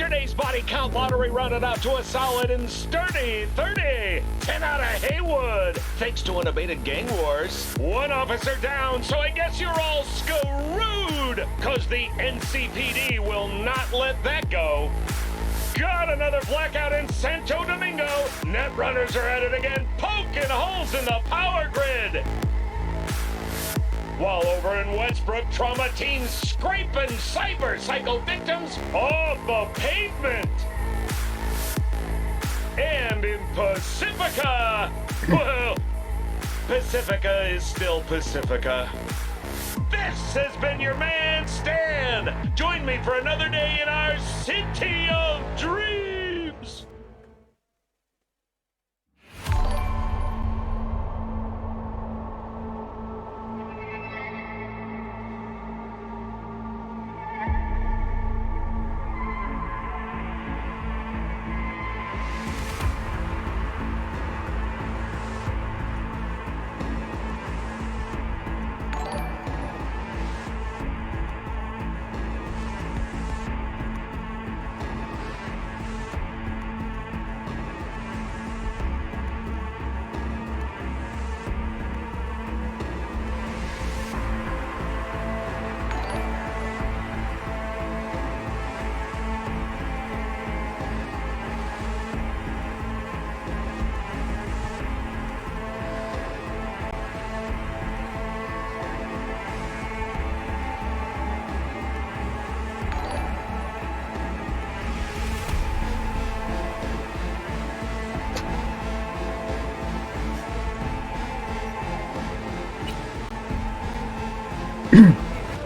Yesterday's body count lottery rounded out to a solid and sturdy 30. 10 out of Haywood. Thanks to unabated gang wars. One officer down, so I guess you're all screwed. Cause the NCPD will not let that go. Got another blackout in Santo Domingo. Net runners are at it again, poking holes in the power grid. While over in Westbrook, trauma teens scraping cyber psycho victims off the pavement. And in Pacifica, well, Pacifica is still Pacifica. This has been your man, Stan. Join me for another day in our city of dreams.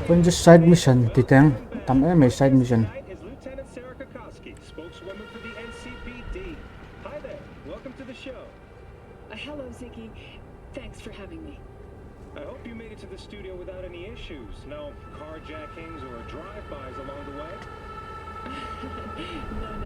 When the side mission, Titang, may side mission. Spokeswoman for the NCPD. Hi there, welcome to the show. Hello, Ziggy. Thanks for having me. I hope you made it to the studio without any issues. No carjackings or drive-bys along the way? No.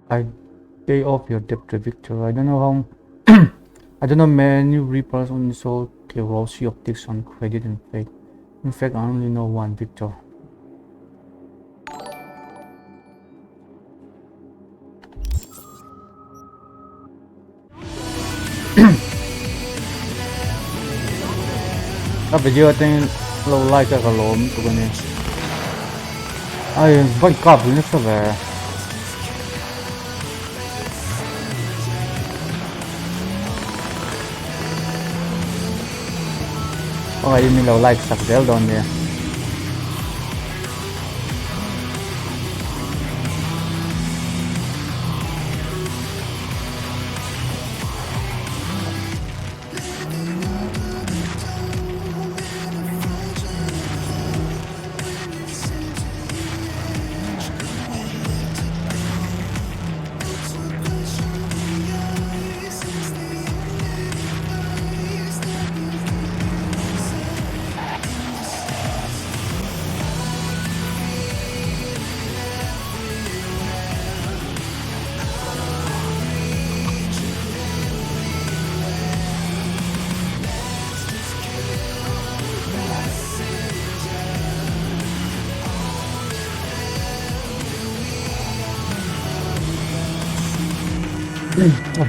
I pay off your debt to Victor. I don't know how. I don't know many reapers only sold Kerosene optics on credit and fake. In fact, I only know one Victor. Bây giờ tên lâu like cái lốm tụi này. Ai vẫn cọp với nó sao về. Oh, ini low like sakdel down there.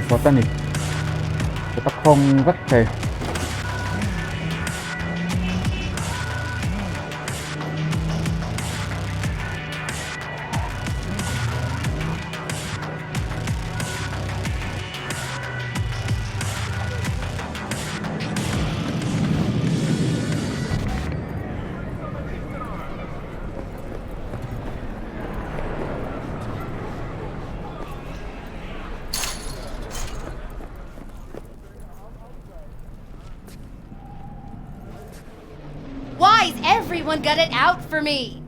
Có tên này người ta không rất thề. Why's everyone got it out for me?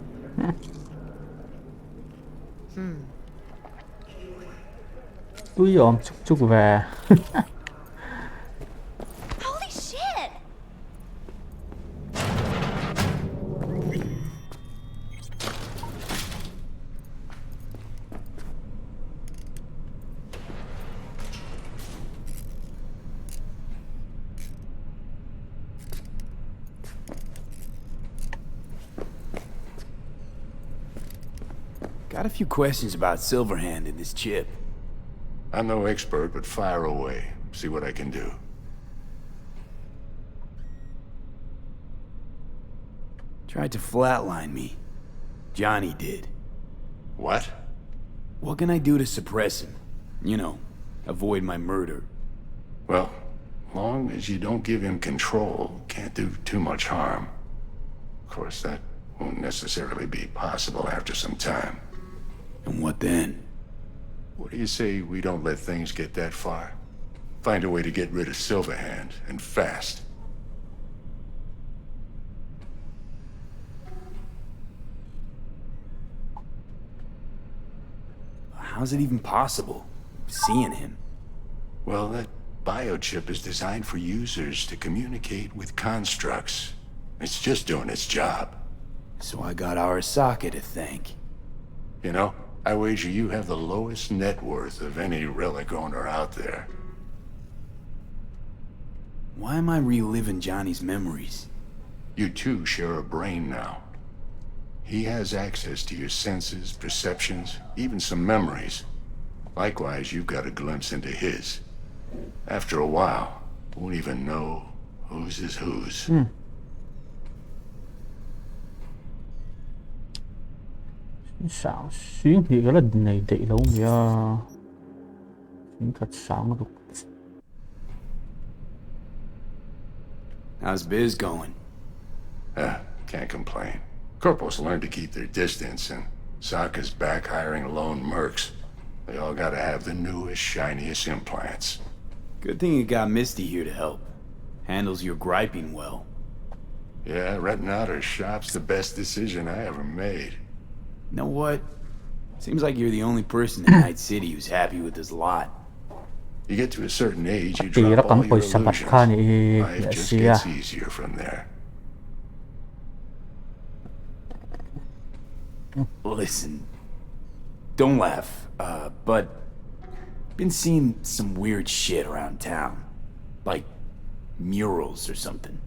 Túi dọn chúc chúc về. Holy shit! Got a few questions about Silverhand and this chip. I'm no expert, but fire away. See what I can do. Tried to flatline me. Johnny did. What? What can I do to suppress him? You know, avoid my murder. Well, long as you don't give him control, can't do too much harm. Of course, that won't necessarily be possible after some time. And what then? What do you say we don't let things get that far? Find a way to get rid of Silverhand, and fast. How's it even possible? Seeing him? Well, that biochip is designed for users to communicate with constructs. It's just doing its job. So I got Arasaka to thank. You know, I wager you have the lowest net worth of any relic owner out there. Why am I reliving Johnny's memories? You two share a brain now. He has access to your senses, perceptions, even some memories. Likewise, you've got a glimpse into his. After a while, won't even know whose is whose. Sáng xuyên thì cái lần này tệ đâu nhá. Xuyên thật sáng được. How's biz going? Can't complain. Corporals learn to keep their distance, and Sokka's back hiring lone mercs. They all gotta have the newest, shiniest implants. Good thing you got Misty here to help. Handles your griping well. Yeah, renting out her shop's the best decision I ever made. You know what? Seems like you're the only person in Night City who's happy with this lot. You get to a certain age, you Thì nó drop all cầm your quỳ sắp bạch illusions. kha này Life dễ just xìa. gets easier from there. Listen, don't laugh, but been seeing some weird shit around town. Like murals or something.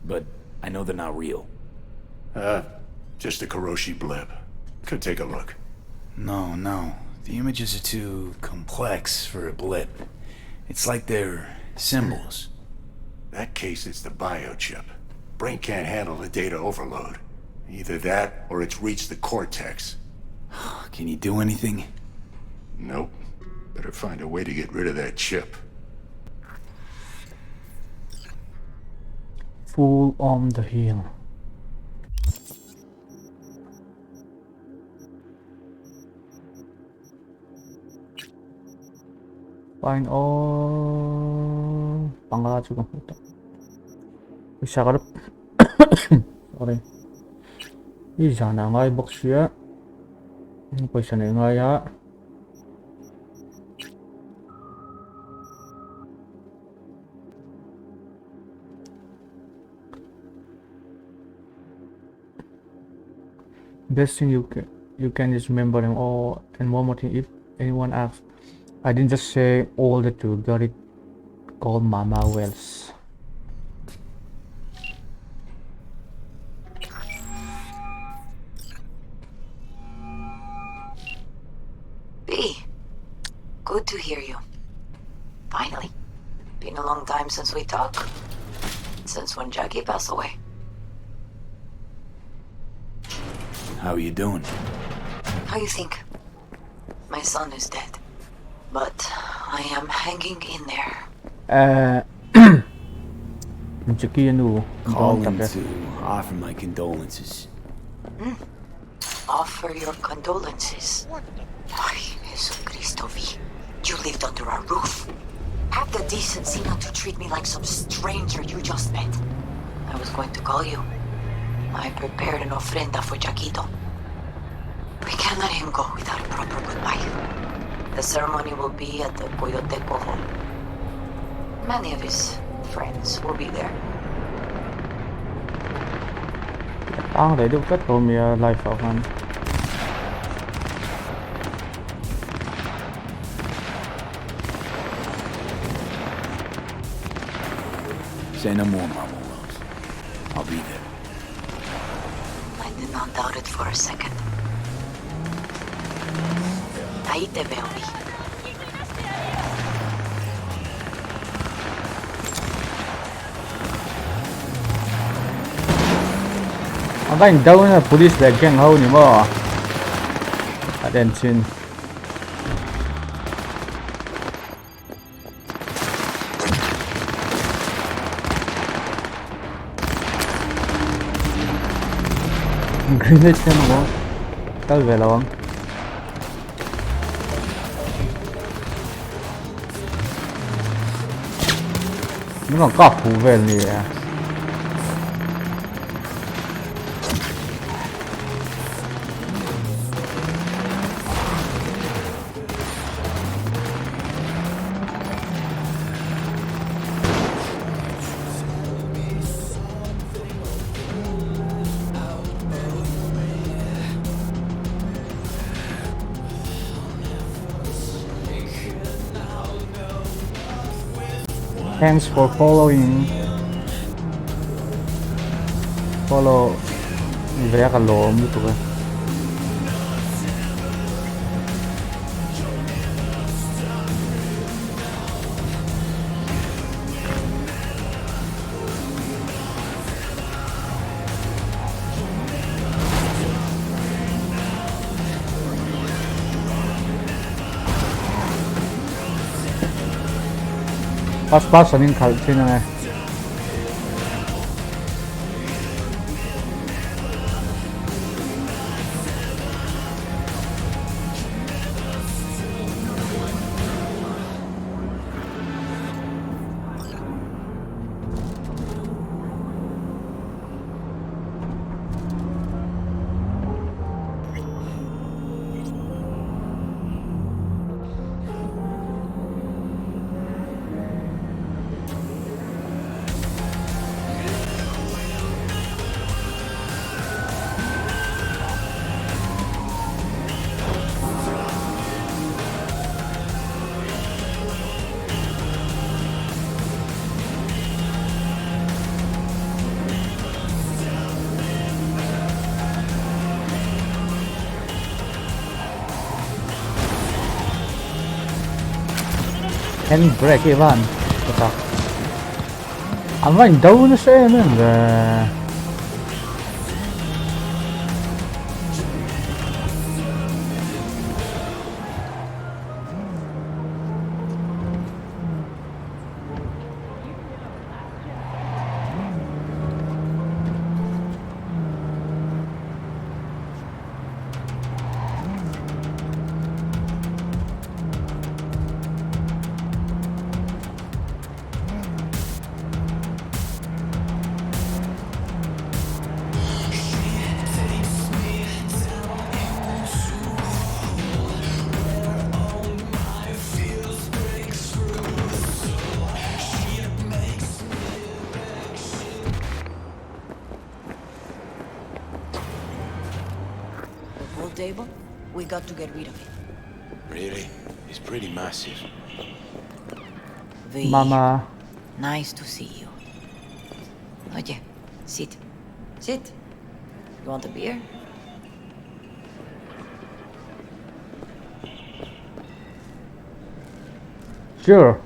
But I know they're not real. Just a Kuroshi blip. Could take a look. No. The images are too complex for a blip. It's like they're symbols. That case is the biochip. Brain can't handle the data overload. Either that, or it's reached the cortex. Can you do anything? Nope. Better find a way to get rid of that chip. Full on the hill. Find all 방가지고 일단 시작을 sorry 이 자나 ngay bốc xía bây giờ này ngay á best thing you can is remember them all. And one more thing, if anyone asks, I didn't just say all the two got it called Mama Wells. B, good to hear you. Finally. Been a long time since we talked. Since when Jackie passed away. How are you doing? How you think? My son is dead. But I am hanging in there. Calling to offer my condolences. Offer your condolences. Ay, Jesucristo V. You lived under our roof. Have the decency not to treat me like some stranger you just met. I was going to call you. I prepared an ofrenda for Jaquito. We can't let him go without a proper goodbye. The ceremony will be at the Coyoteco home. Many of his friends will be there. Để được kết rồi mình live phỏng anh. Say no more, Mama Rose. I'll be there. I did not doubt it for a second. Ahí te veo, Vi. Anh đang đâu nữa, police lại gang hậu nhỉ mà. Attention. Grenade ka na mo. Talve lang. Nó còn có phụ về gì à? Thanks for following. Follow vẽ cả lỗ mu tụi. Pas anin khal thina ne. Handbrake Ivan. Kata. Anh vẫn đâu nó sẽ nữa là Table? We got to get rid of it. Really? It's pretty massive. V. Mama. Nice to see you. Oye, sit. Sit. You want a beer? Sure.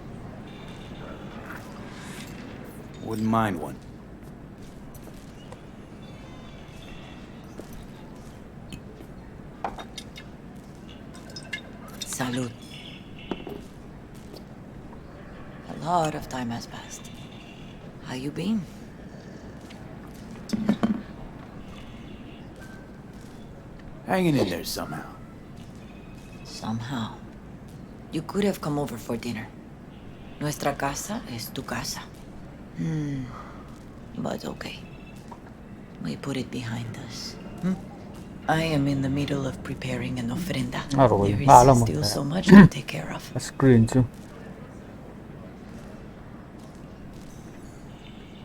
Wouldn't mind one. Salud. A lot of time has passed. How you been? Hanging in there somehow. Somehow. You could have come over for dinner. Nuestra casa es tu casa. But okay. we put it behind us. I am in the middle of preparing an ofrenda. Rồi, There ba lắm is rồi. still so much to take care of. A screen too.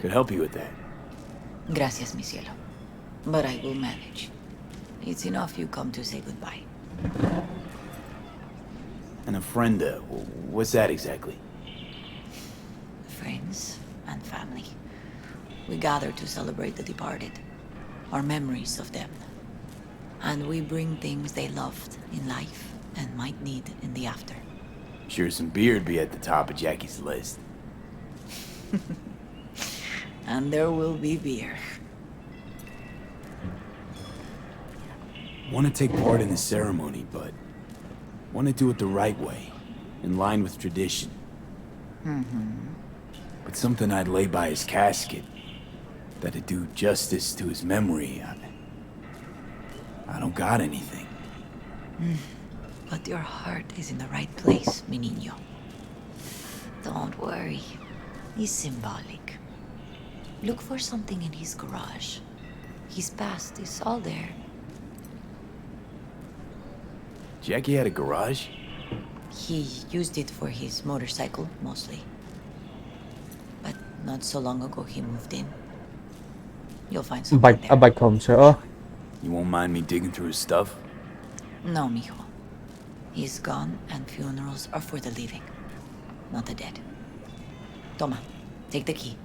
Could help you with that. Gracias, mi cielo. But I will manage. It's enough you come to say goodbye. An ofrenda, what's that exactly? Friends and family. We gather to celebrate the departed, our memories of them. And we bring things they loved in life and might need in the after. Sure some beer'd be at the top of Jackie's list. And there will be beer. Want to take part in the ceremony, but want to do it the right way, in line with tradition. But something I'd lay by his casket, that'd do justice to his memory. I don't got anything. But your heart is in the right place, mi niño. Don't worry. It's symbolic. Look for something in his garage. His past is all there. Jackie had a garage? He used it for his motorcycle, mostly. But not so long ago he moved in. You'll find something Bike, there. a bike home, sir. You won't mind me digging through his stuff? No, mijo. He's gone and funerals are for the living, not the dead. Toma, take the key.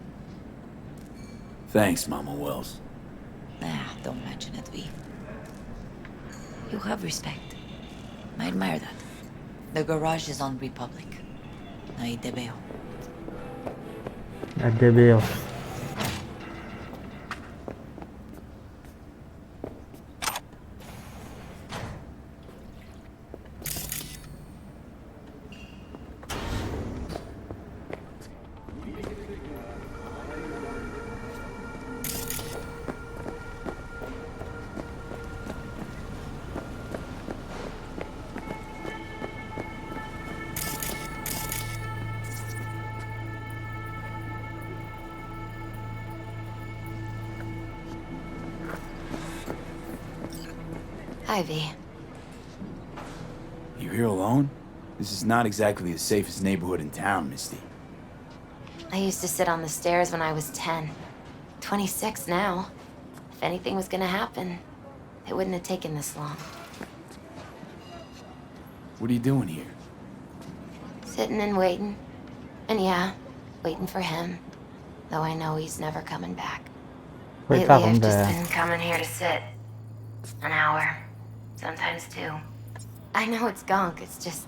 Thanks, Mama Wells. Don't mention it, V. You have respect. I admire that. The garage is on Republic. Ahí te veo. At the bill. Hi, V. You here alone? This is not exactly the safest neighborhood in town, Misty. I used to sit on the stairs when I was 10. 26 now. If anything was gonna happen, it wouldn't have taken this long. What are you doing here? Sitting and waiting. And yeah, waiting for him. Though I know he's never coming back. Wait, Lately, I've just been coming here to sit. An hour. Sometimes 2. I know it's gunk, it's just...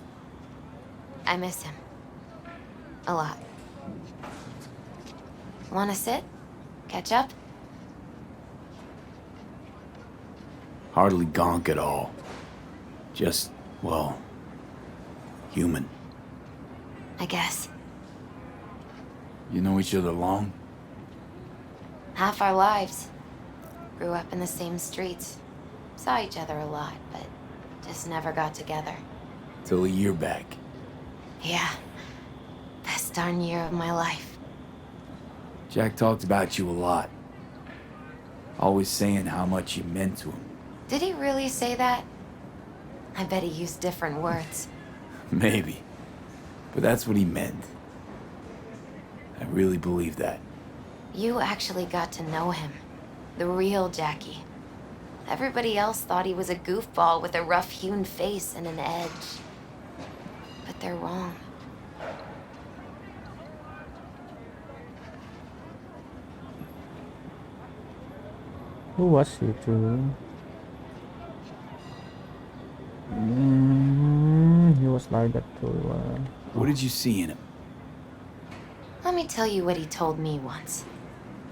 I miss him. A lot. Wanna sit? Catch up? Hardly gonk at all. Just, well, human. I guess. You know each other long? Half our lives. Grew up in the same streets. Saw each other a lot, but just never got together. Till a year back. Yeah. Best darn year of my life. Jack talked about you a lot. Always saying how much you meant to him. Did he really say that? I bet he used different words. Maybe. But that's what he meant. I really believe that. You actually got to know him. The real Jackie. Everybody else thought he was a goofball with a rough-hewn face and an edge. But they're wrong. Who was he too? He was like that too. What did you see in him? Let me tell you what he told me once.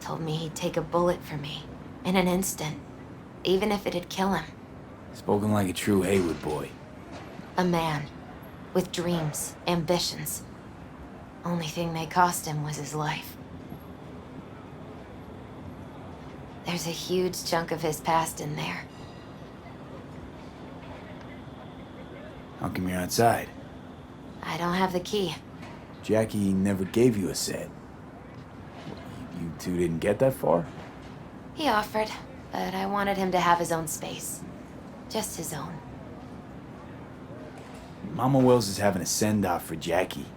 Told me he'd take a bullet for me. In an instant. Even if it'd kill him. Spoken like a true Haywood boy. A man. With dreams, ambitions. Only thing they cost him was his life. There's a huge chunk of his past in there. How come you're outside? I don't have the key. Jackie never gave you a set. You two didn't get that far? He offered, but I wanted him to have his own space. Just his own. Mama Wells is having a send-off for Jackie.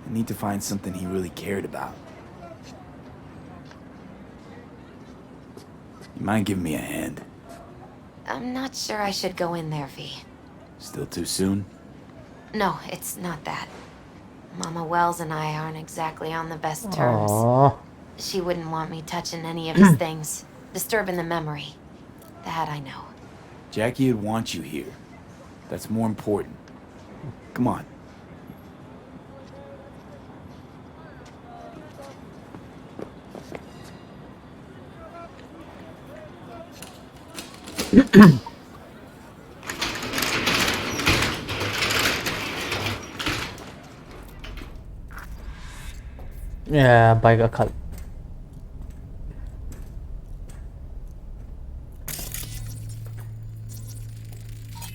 I need to find something he really cared about. You mind giving me a hand? I'm not sure I should go in there, V. Still too soon? No, it's not that. Mama Wells and I aren't exactly on the best terms. Aww. She wouldn't want me touching any of his things, disturbing the memory. That I know. Jackie would want you here. That's more important. Come on. Yeah, bike a cut.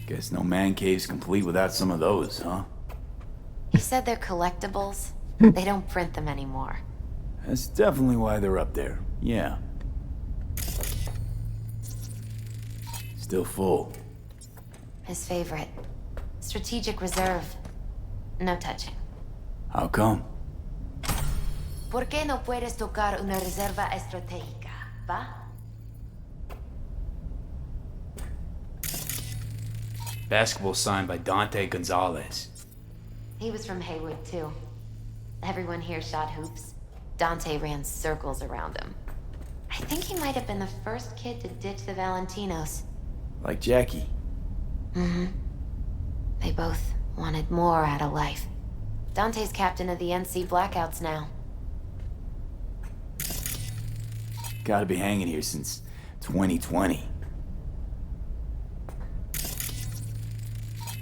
Guess no man cave's complete without some of those, huh? He said they're collectibles. They don't print them anymore. That's definitely why they're up there. Yeah. Still full. His favorite. Strategic reserve. No touching. How come? ¿Por qué no puedes tocar una reserva estratégica, va? Basketball signed by Dante Gonzalez. He was from Haywood, too. Everyone here shot hoops. Dante ran circles around him. I think he might have been the first kid to ditch the Valentinos. Like Jackie. Mm-hmm. They both wanted more out of life. Dante's captain of the NC Blackouts now. Gotta be hanging here since 2020.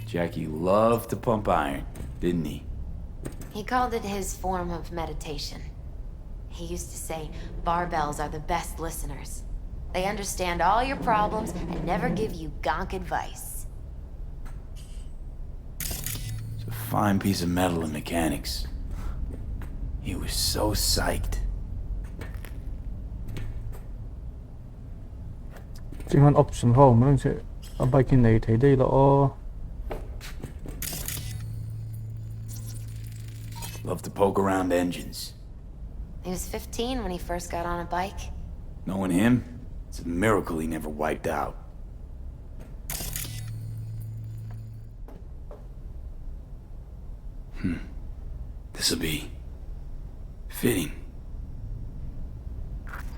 Jackie loved to pump iron, didn't he? He called it his form of meditation. He used to say barbells are the best listeners. They understand all your problems and never give you gonk advice. It's a fine piece of metal in mechanics. He was so psyched. Chỉ còn option không, mình sẽ ở bài kia này thấy đây là Loved to poke around engines. He was 15 when he first got on a bike. Knowing him, it's a miracle he never wiped out. This'll be fitting.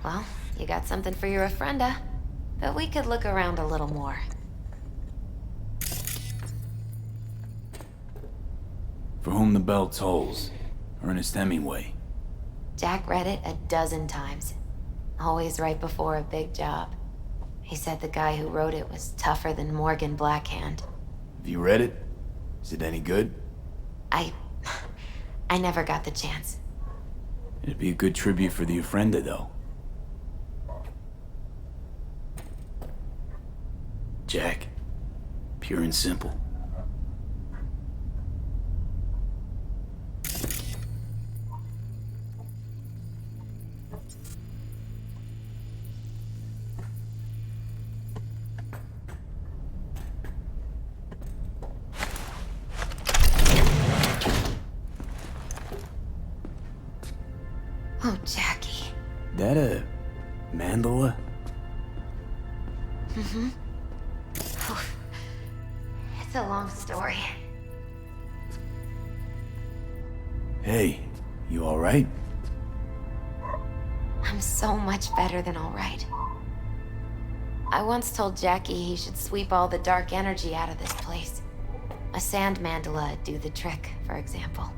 Well, you got something for your ofrenda. But we could look around a little more. For whom the bell tolls. Ernest Hemingway. Jack read it a dozen times. Always right before a big job. He said the guy who wrote it was tougher than Morgan Blackhand. Have you read it? Is it any good? I never got the chance. It'd be a good tribute for the ofrenda, though. Jack. Pure and simple. Oh, Jackie. That a mandala? Mm-hmm. It's a long story. Hey, you alright? I'm so much better than alright. I once told Jackie he should sweep all the dark energy out of this place. A sand mandala'd do the trick, for example.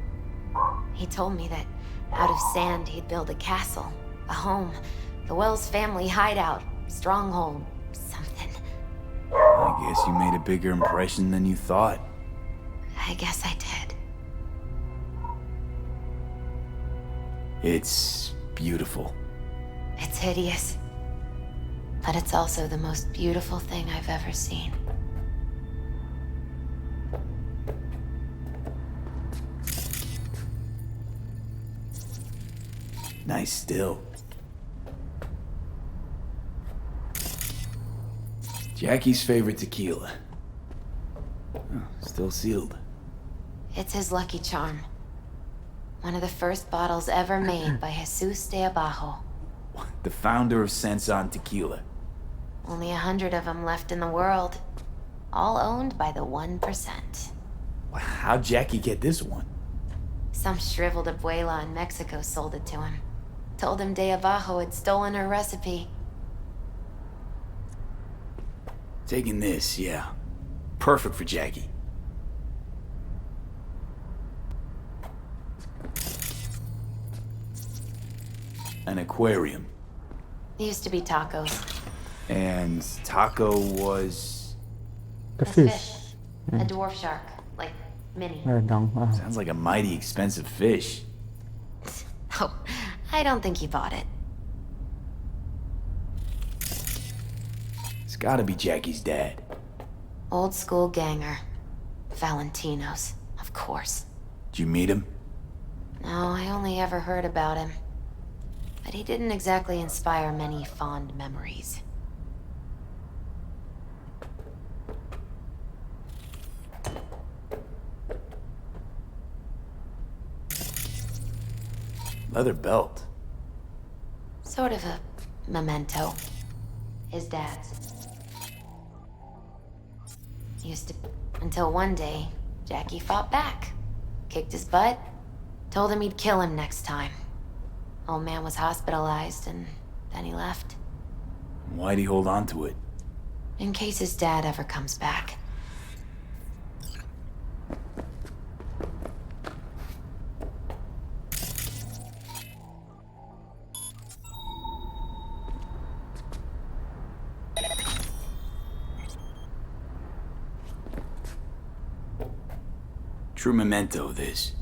He told me that out of sand he'd build a castle, a home, the Wells family hideout, stronghold, something. I guess you made a bigger impression than you thought. I guess I did. It's beautiful. It's hideous. But it's also the most beautiful thing I've ever seen. Nice still. Jackie's favorite tequila. Oh, still sealed. It's his lucky charm. One of the first bottles ever made by Jesus de Abajo. The founder of Sensan Tequila. Only 100 of them left in the world. All owned by the 1%. How'd Jackie get this one? Some shriveled abuela in Mexico sold it to him. Told him de Abajo had stolen her recipe. Taking this, yeah. Perfect for Jackie. An aquarium. Used to be tacos. And Taco was... The A fish. A dwarf shark. Like, mini. Sounds like a mighty expensive fish. Oh, I don't think he bought it. It's gotta be Jackie's dad. Old school ganger. Valentino's, of course. Did you meet him? No, I only ever heard about him. But he didn't exactly inspire many fond memories. Leather belt. Sort of a memento. His dad's. Used to... Until one day, Jackie fought back. Kicked his butt. Told him he'd kill him next time. Old man was hospitalized, and then he left. Why'd he hold on to it? In case his dad ever comes back. True memento, this.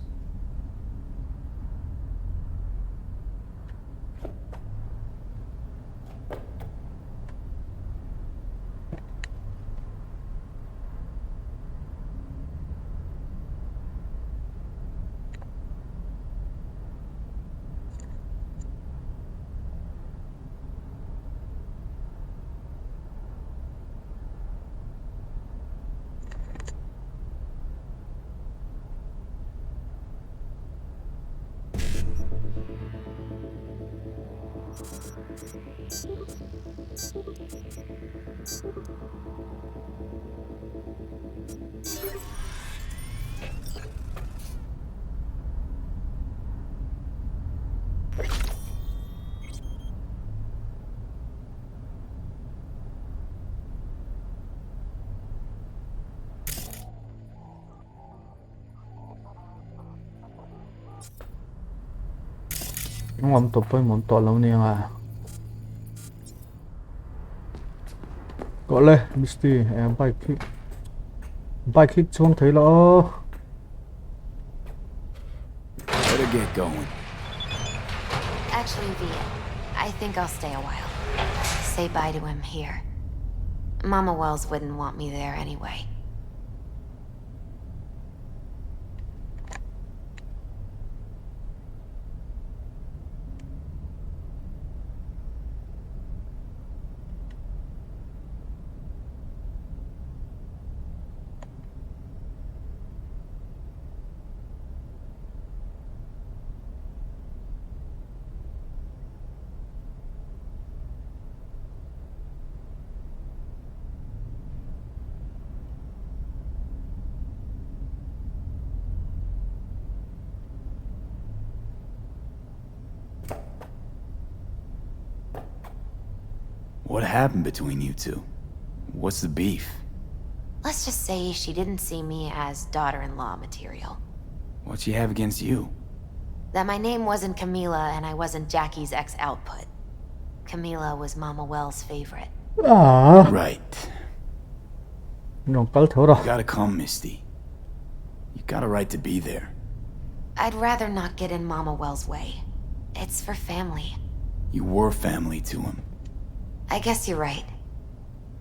Ngom tục với một tội lâu nè à. Gọi lên, Misty, em bike hit xuống thấy lo. Better get going. Actually, V, I think I'll stay a while. Say bye to him here. Mama Wells wouldn't want me there anyway. What happened between you two? What's the beef? Let's just say she didn't see me as daughter-in-law material. What'd she have against you? That my name wasn't Camila and I wasn't Jackie's ex-output. Camila was Mama Wells' favorite. Ah. Right. Nó cỡ thở rồi. You gotta come, Misty. You got a right to be there. I'd rather not get in Mama Wells' way. It's for family. You were family to him. I guess you're right.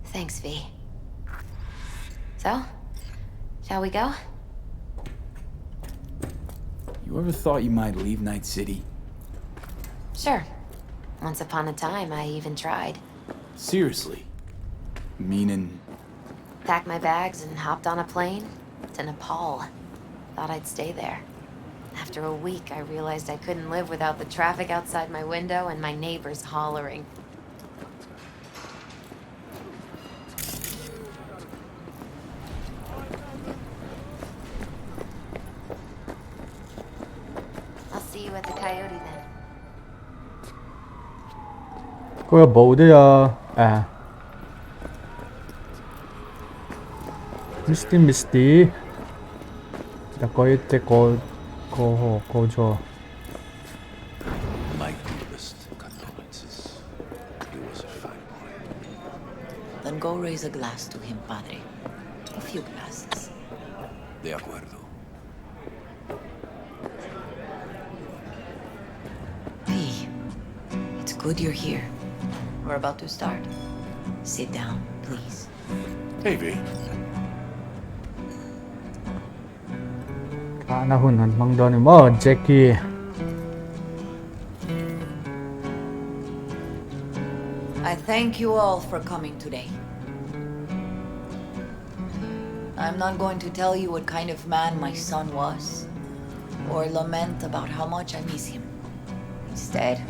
Thanks, V. So, shall we go? You ever thought you might leave Night City? Sure. Once upon a time, I even tried. Seriously? Meaning? Packed my bags and hopped on a plane to Nepal. Thought I'd stay there. After a week, I realized I couldn't live without the traffic outside my window and my neighbors hollering. I'll see you at the Coyote then. Có cái bộ đấy à Misty đã có cái cô cho My deepest condolences. He was a fine boy. Then go raise a glass to him, Padre. A few glasses. De acuerdo. P, it's good you're here. We're about to start. Sit down, please. Hey, V. 나훈은 망더니 뭐 제키 I thank you all for coming today. I'm not going to tell you what kind of man my son was, or lament about how much I miss him. Instead,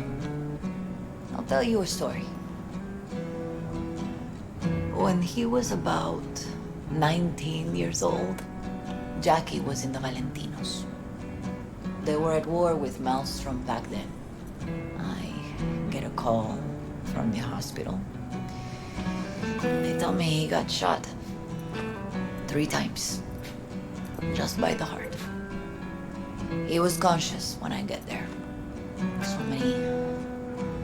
I'll tell you a story. When he was about 19 years old, Jackie was in the Valentinos. They were at war with Maelstrom back then. I get a call from the hospital. They tell me he got shot 3 times, just by the heart. He was conscious when I get there. So many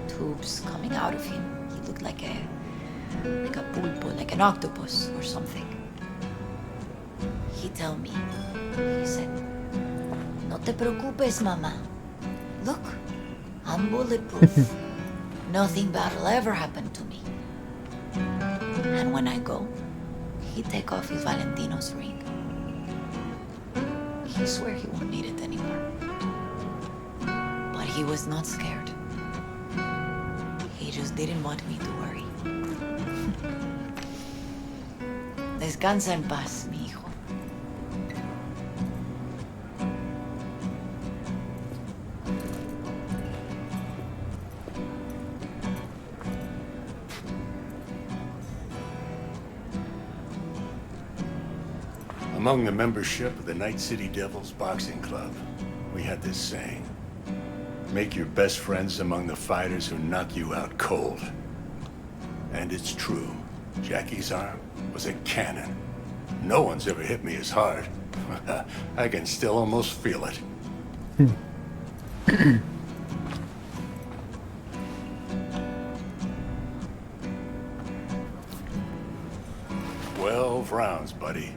tubes coming out of him. He looked like a pulpo, like an octopus or something. He tell me, he said, "No te preocupes, mama. Look, I'm bulletproof. Nothing bad will ever happen to me." And when I go, he take off his Valentino's ring. He swear he won't need it anymore. But he was not scared. He just didn't want me to worry. Descansa en paz, mi hijo. Among the membership of the Night City Devils Boxing Club, we had this saying: make your best friends among the fighters who knock you out cold. And it's true. Jackie's arm was a cannon. No one's ever hit me as hard. I can still almost feel it. 12 rounds, buddy.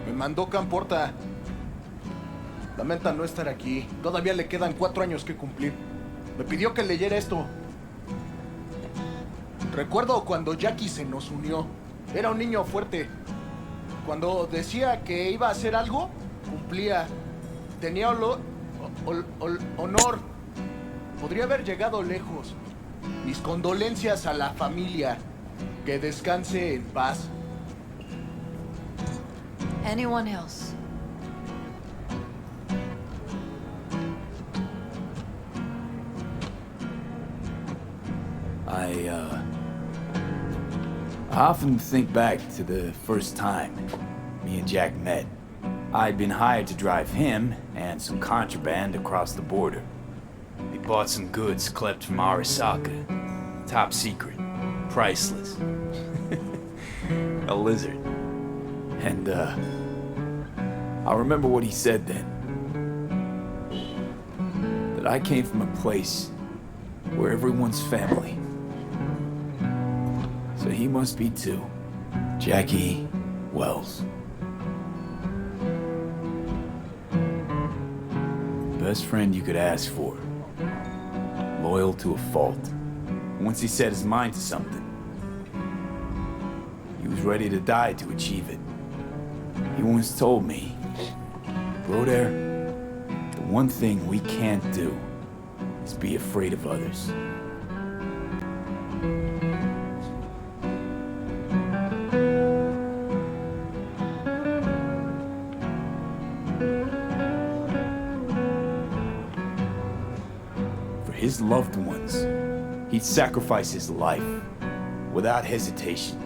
Me mandó Camporta. Lamenta no estar aquí. Todavía le quedan 4 años que cumplir. Me pidió que leyera esto. Recuerdo cuando Jackie se nos unió. Era un niño fuerte. Cuando decía que iba a hacer algo, cumplía. Tenía honor. Podría haber llegado lejos. Mis condolencias a la familia. Que descanse en paz. Anyone else? I often think back to the first time me and Jack met. I'd been hired to drive him and some contraband across the border. He bought some goods clept from Arasaka. Top secret. Priceless. A lizard. And, I remember what he said then. That I came from a place where everyone's family. So he must be too. Jackie Wells. Best friend you could ask for. Loyal to a fault. Once he set his mind to something, he was ready to die to achieve it. He once told me, Broder, the one thing we can't do is be afraid of others. For his loved ones, he'd sacrifice his life without hesitation.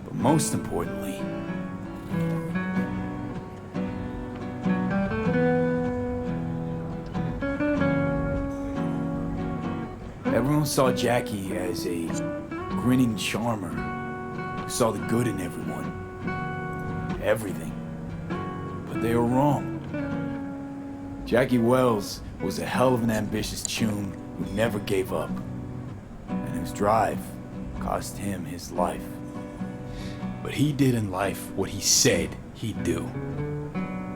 But most importantly, everyone saw Jackie as a grinning charmer who saw the good in everyone. Everything. But they were wrong. Jackie Wells was a hell of an ambitious chum who never gave up, and whose drive cost him his life. But he did in life what he said he'd do.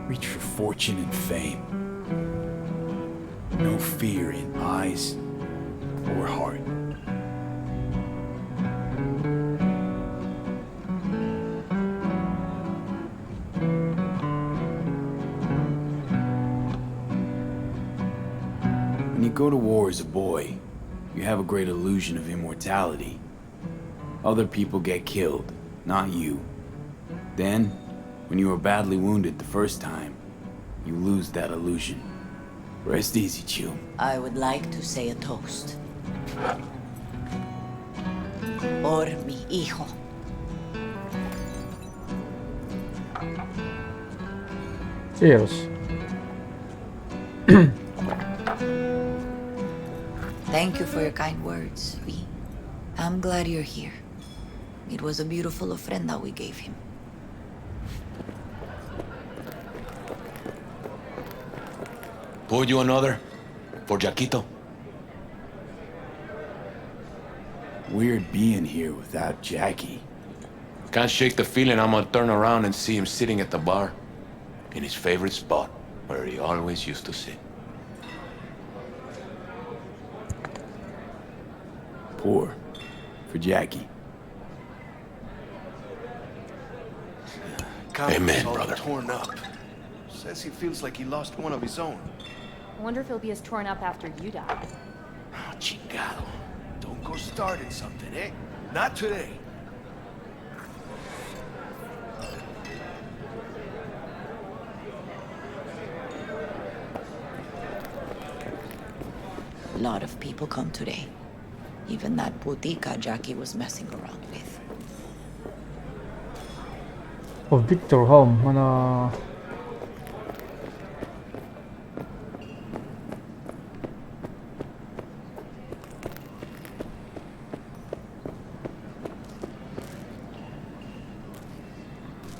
Reach for fortune and fame. No fear in eyes or heart. When you go to war as a boy, you have a great illusion of immortality. Other people get killed, not you. Then, when you are badly wounded the first time, you lose that illusion. Rest easy, chum. I would like to say a toast. Por mi hijo. Cheers. Thank you for your kind words, V. I'm glad you're here. It was a beautiful ofrenda we gave him. Pour you another? For Jaquito? Weird being here without Jackie. Can't shake the feeling I'm gonna turn around and see him sitting at the bar. In his favorite spot, where he always used to sit. Pour. For Jackie. Amen, brother. Torn up. Says he feels like he lost one of his own. I wonder if he'll be as torn up after you die. Oh, chingado. Don't go starting something, eh? Not today. A lot of people come today. Even that putica Jackie was messing around with. Oh, Victor home. Mana...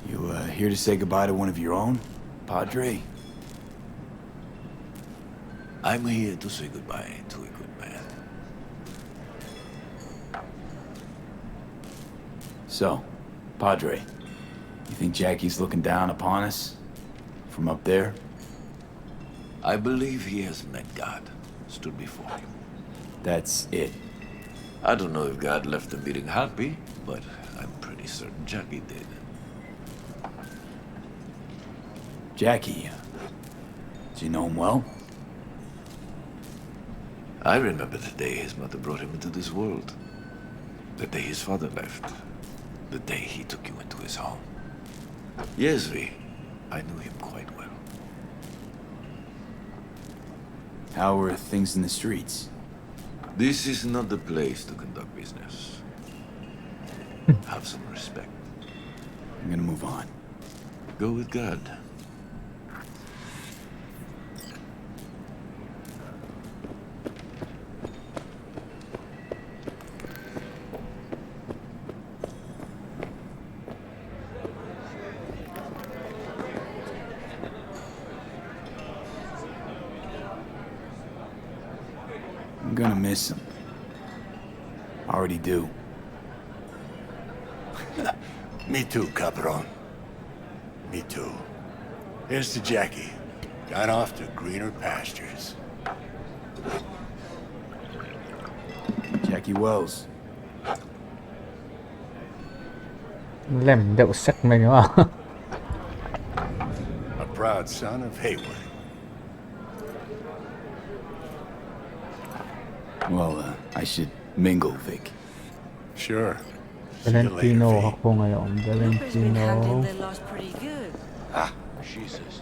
You, here to say goodbye to one of your own, Padre? I'm here to say goodbye to a good man. So, Padre, you think Jackie's looking down upon us? From up there? I believe he has met God, stood before him. That's it. I don't know if God left the meeting happy, but I'm pretty certain Jackie did. Jackie, do you know him well? I remember the day his mother brought him into this world. The day his father left. The day he took you into his home. Yes, V. I knew him quite well. How are things in the streets? This is not the place to conduct business. Have some respect. I'm gonna move on. Go with God. I'm gonna miss him. I already do. Me too, Cabron. Me too. Here's to Jackie. Got off to greener pastures. Jackie Wells. Lem đậu sắc mình đúng không? A proud son of Haywood. Well, I should mingle, Vic. Sure. See you later, Valentino V. ako ngayon. Valentino. loss pretty good. Ah, Jesus.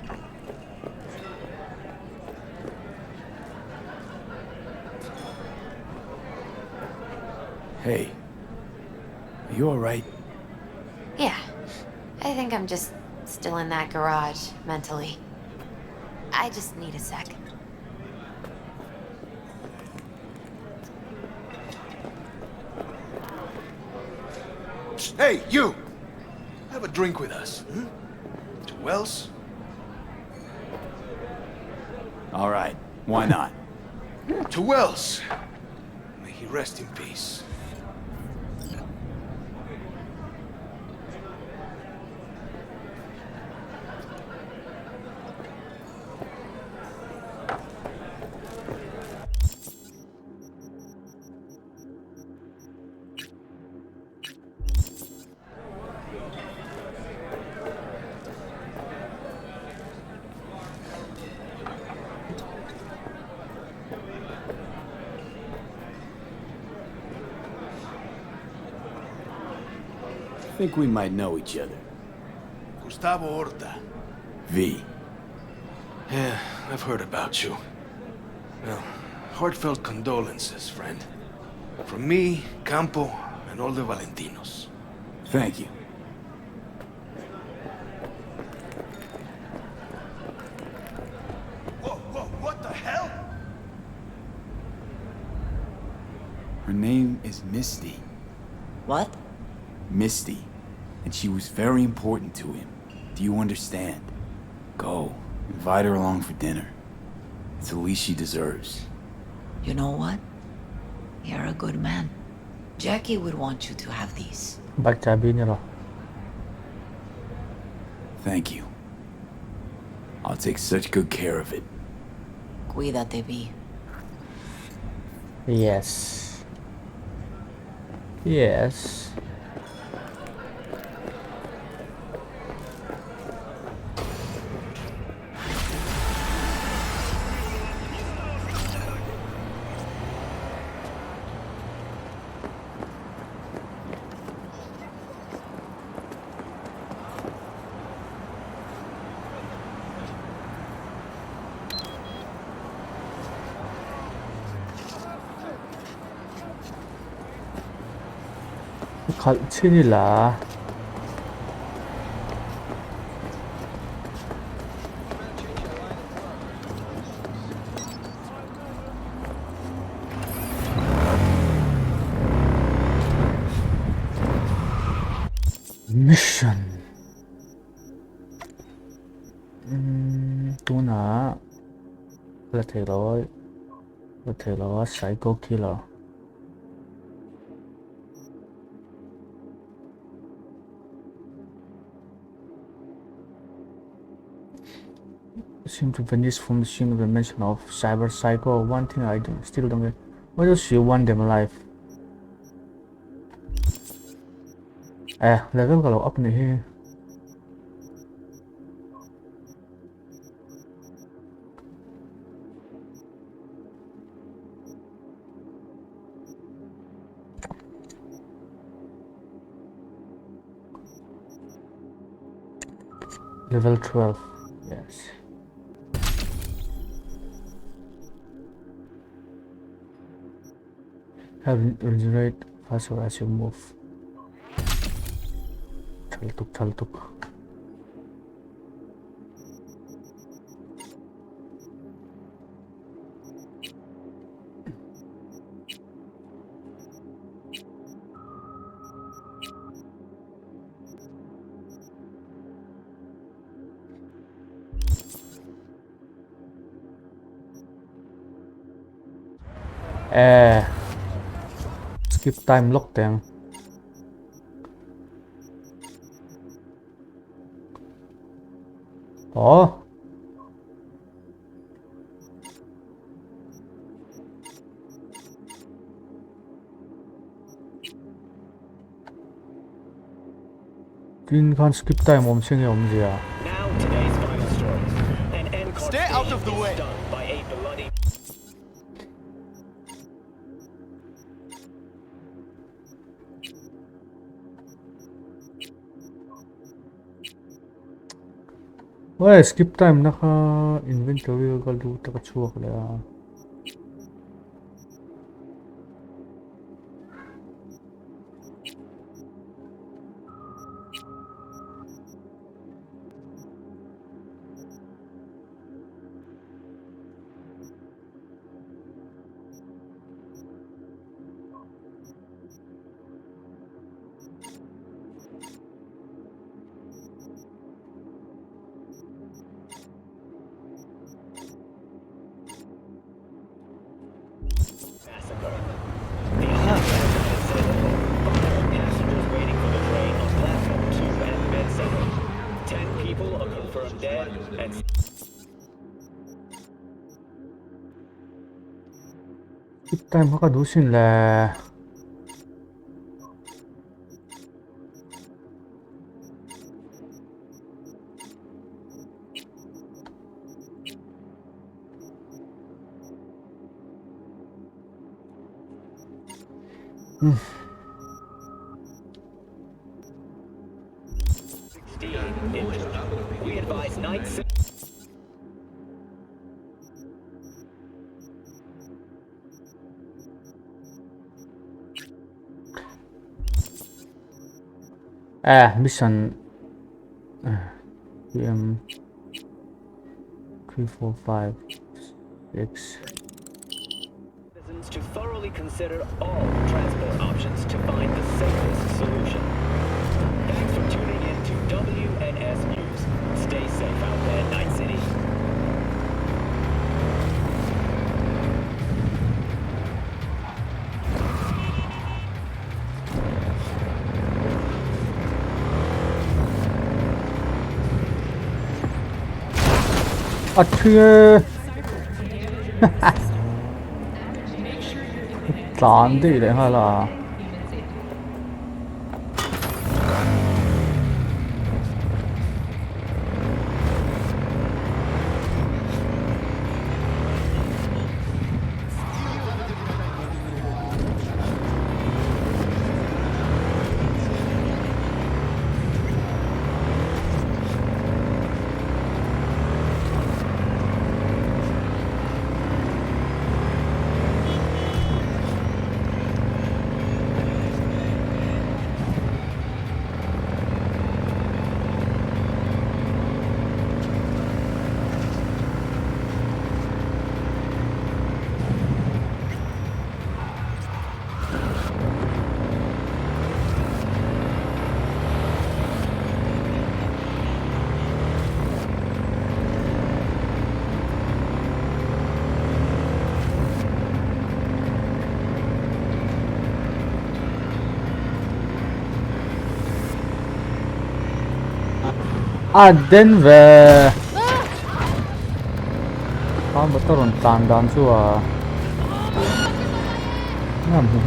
Hey. Are you alright? Yeah. I think I'm just still in that garage, mentally. I just need a sec. Hey, you! Have a drink with us. To Wells? Alright, why not? To Wells! May he rest in peace. I think we might know each other. Gustavo Horta. V. Yeah, I've heard about you. Well, heartfelt condolences, friend. From me, Campo, and all the Valentinos. Thank you. Whoa, what the hell? Her name is Misty. What? Misty. And she was very important to him. Do you understand? Go. Invite her along for dinner. It's the least she deserves. You know what? You're a good man. Jackie would want you to have these. Baca niya raw. Thank you. I'll take such good care of it. Cuídate, V. Yes. Yes. 친일라. Mission. Tuna. Là thầy lỗi psycho killer. Seem to vanish from the scene of the mention of cyber psycho. One thing I still don't get. Why does she want them alive? Level kalau up nih. Level 12. Yes. Have regenerate faster as you move. Chaltuk. Skip time lock then. Oh. Can skip time 엄청이 엄지야. Now today's final story. An end card Stay out of the way. done by a bloody Well, skip time naka inventory ko lu taka chuak la. Passengers waiting for the train on platform 2 and Med Center. 10 people are confirmed dead and Skip time kakadusin la. we advise night Mission PM 3, 4, 5, 6. citizens to thoroughly consider all transport options to find the safest solution. Thanks for tuning in to WNS News. Stay safe out there, Night City. Atıyor. Tàn đi đấy hay là Denver. Betul tàn đàn xua.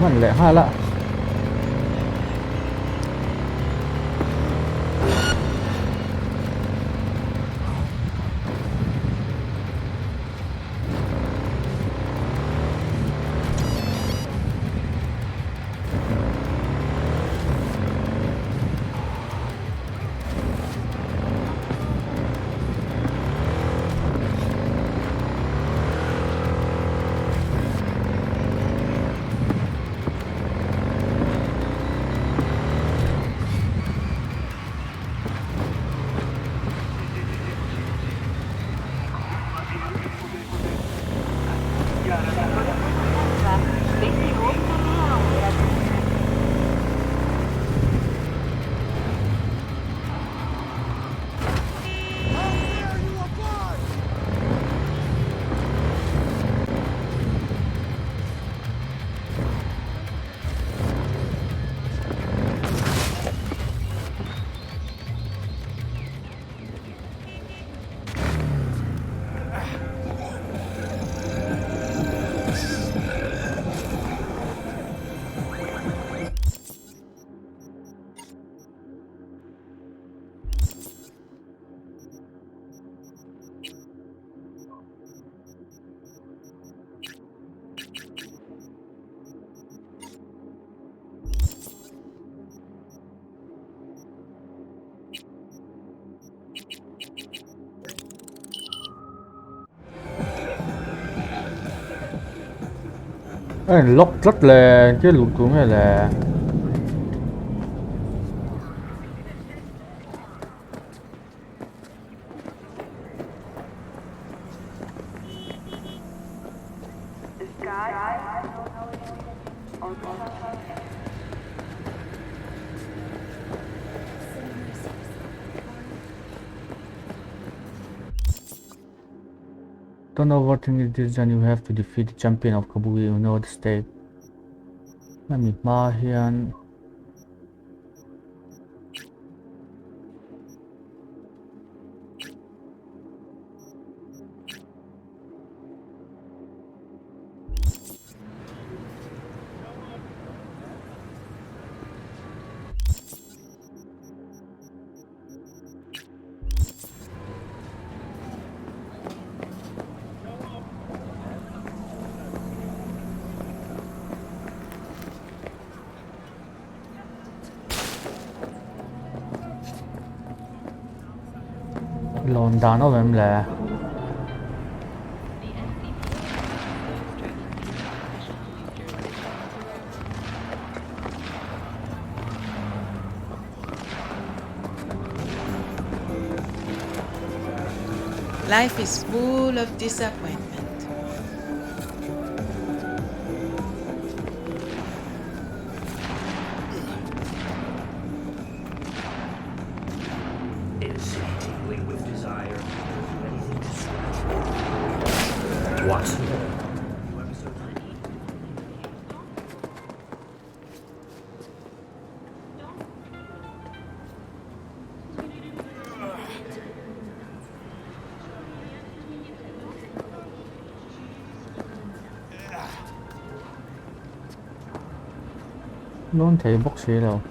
Mình lẹ hai lạ. Lốc rất là chứ lục xuống này là don't know what thing it is, and you have to defeat the champion of Kabuki. You know the stake. Let me Mahian. Lồn đàn nó em là Life is full of disappointment. Is tingling with desire? Anything to scratch? What? nó không thể bốc xế đâu.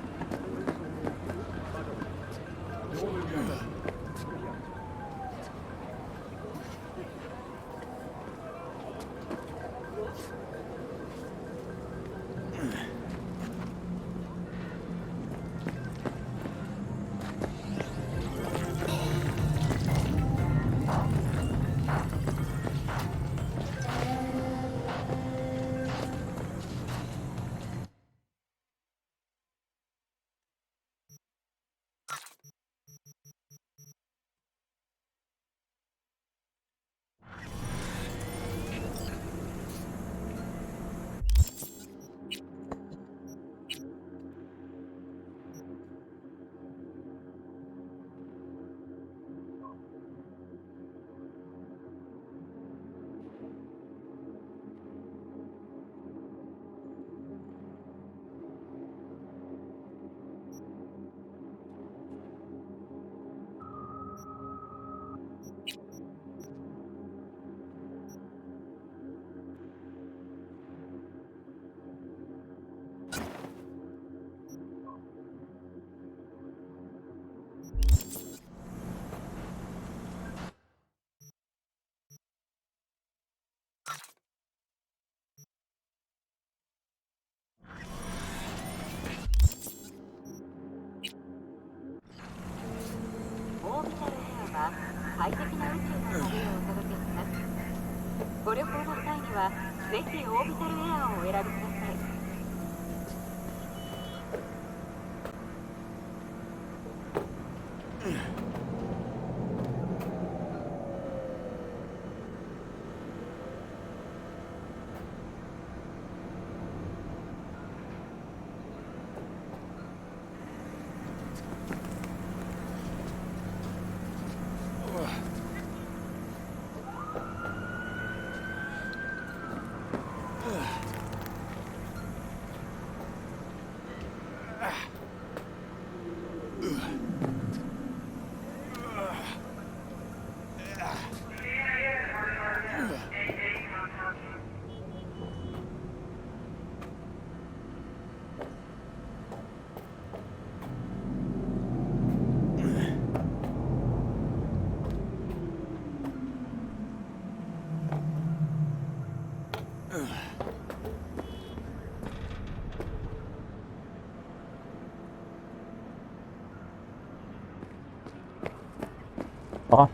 Đó.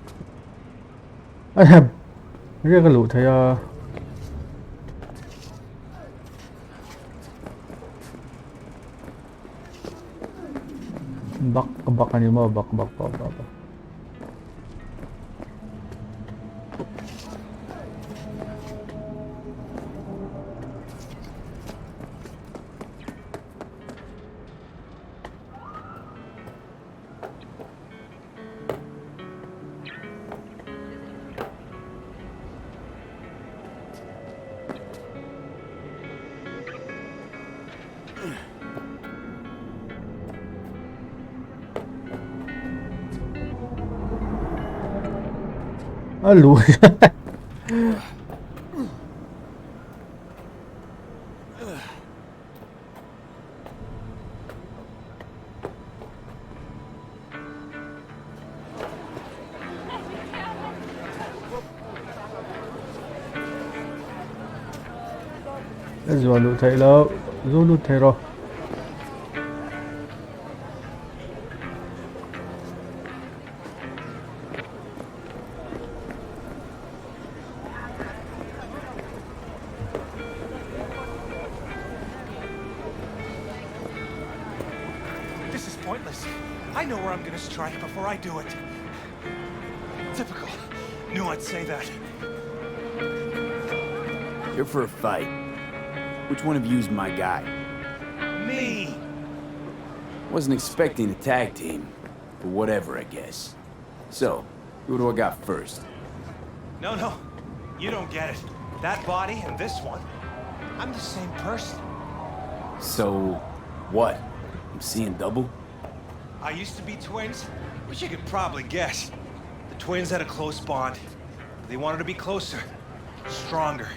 Riêng cái lũ thấy Bak mo, bak. Halo. Zulu Taylor. This is pointless. I know where I'm gonna strike before I do it. Typical. Knew I'd say that. You're for a fight. Which one of you's my guy? Me! Wasn't expecting a tag team, but whatever, I guess. So, who do I got first? No. You don't get it. That body and this one. I'm the same person. So, what? I'm seeing double? I used to be twins, which you could probably guess. The twins had a close bond. They wanted to be closer, stronger.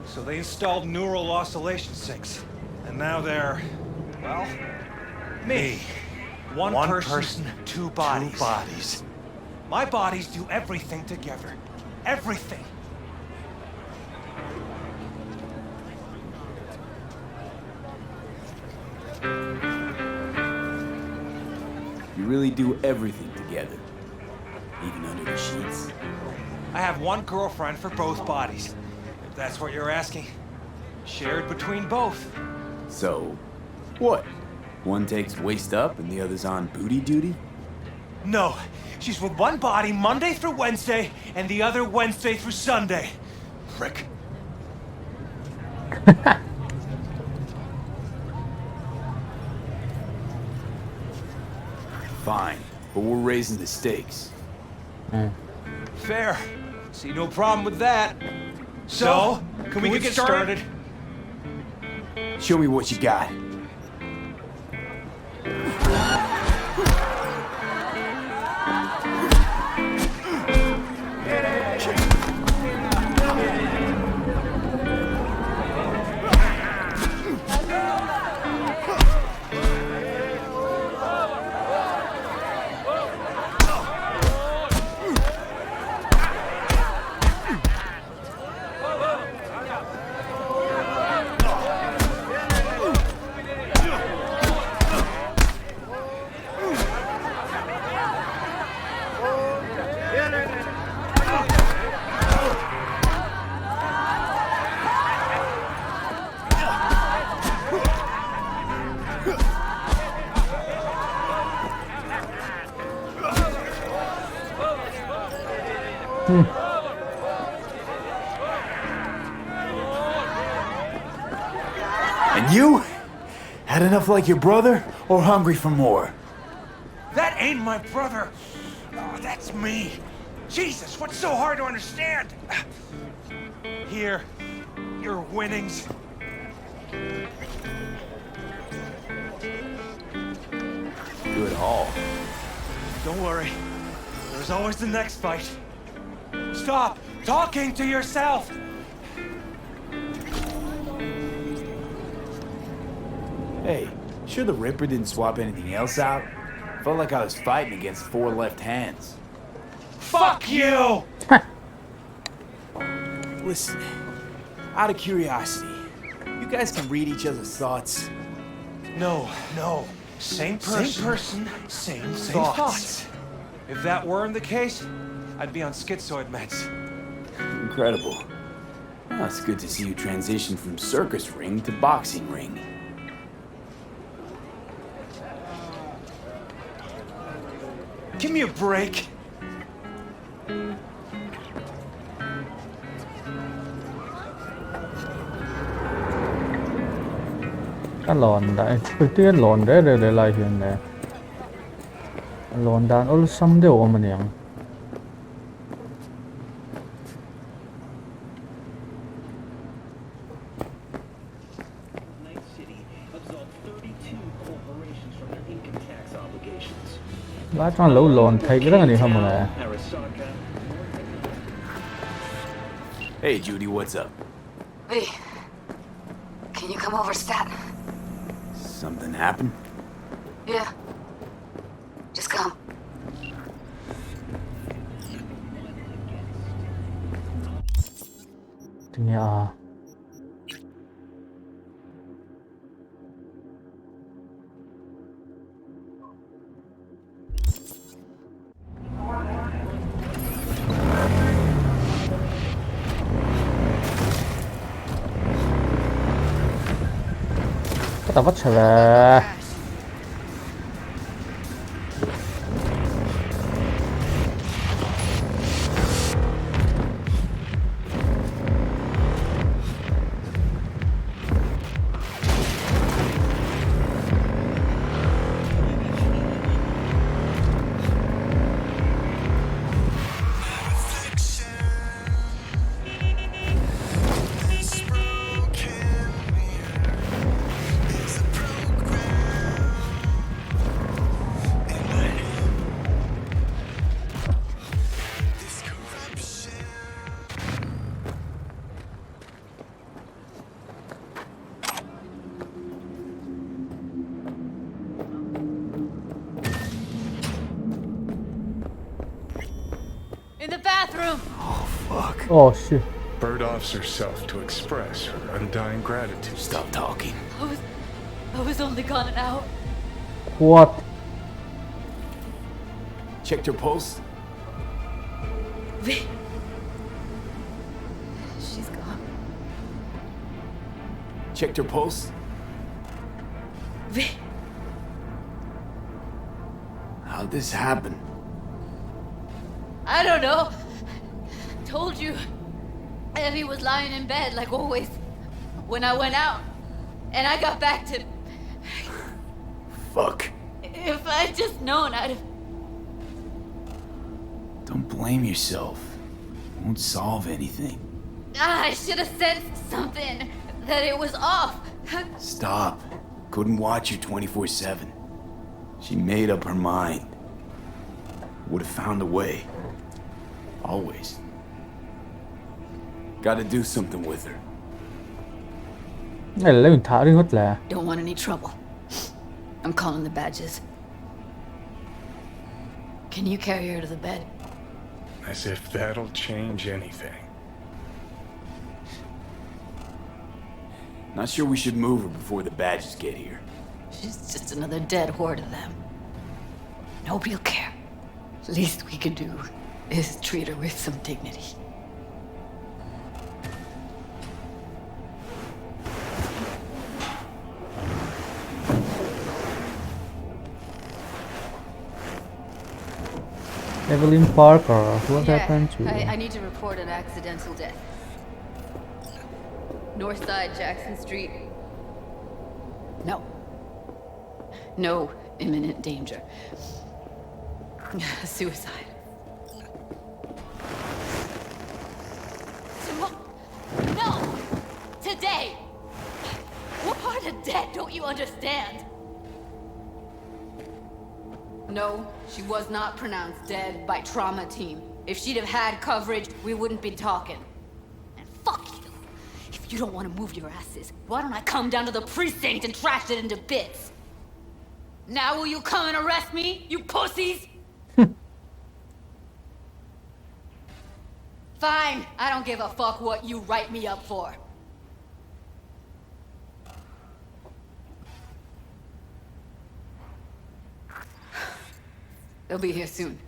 So they installed neural oscillation sinks. And now they're, well, me. One person, two bodies. My bodies do everything together. Everything. You really do everything together. Even under the sheets. I have one girlfriend for both bodies. If that's what you're asking. Shared between both. So, what? One takes waist up and the other's on booty duty? No. She's with one body Monday through Wednesday, and the other Wednesday through Sunday. Prick. Fine, but we're raising the stakes. Fair. See no problem with that. So, can we get started? Show me what you got. And you? Had enough like your brother, or hungry for more? That ain't my brother. Oh, that's me. Jesus, what's so hard to understand? Here, your winnings. Good haul. Don't worry. There's always the next fight. Stop talking to yourself! Hey, sure the Ripper didn't swap anything else out? Felt like I was fighting against four left hands. Fuck you! Listen, out of curiosity, you guys can read each other's thoughts? No. Same person, same thoughts. If that weren't the case, I'd be on schizoid meds. Incredible. Well, it's good to see you transition from circus ring to boxing ring. Give me a break. Cái lòn đại cái lòn đấy để lại hiện nè lòn đàn ôi xăm đều mà nhỉ lá cho lẩu lòn thấy cái đó này không mà Hey, Judy, what's up? V, can you come over, stat? Something happened? Yeah. Just come. Yeah. Kita bắt trở về. In the bathroom! Oh, fuck. Oh, shit. Bird offs herself to express her undying gratitude. Stop talking. I was only gone an hour. What? Checked her pulse? V. She's gone. Checked her pulse? V. How'd this happen? I don't know. Told you. Evie was lying in bed like always when I went out. And I got back to... Fuck. If I'd just known, I'd have... Don't blame yourself. Won't solve anything. I should have sensed something. That it was off. Stop. Couldn't watch you 24/7. She made up her mind. Would have found a way. Always. Gotta do something with her. Này là lấy mình thả đi hết là. Don't want any trouble. I'm calling the badges. Can you carry her to the bed? As if that'll change anything. Not sure we should move her before the badges get here. She's just another dead whore to them. Nobody'll care. Least we can do is treat her with some dignity. Evelyn Parker, what happened to I need to report an accidental death. North side, Jackson Street. No. No imminent danger. Suicide. No! Today! What part of dead don't you understand? No, she was not pronounced dead by trauma team. If she'd have had coverage, we wouldn't be talking. And fuck you. If you don't want to move your asses, why don't I come down to the precinct and trash it into bits? Now will you come and arrest me, you pussies? Fine, I don't give a fuck what you write me up for. They'll be here soon.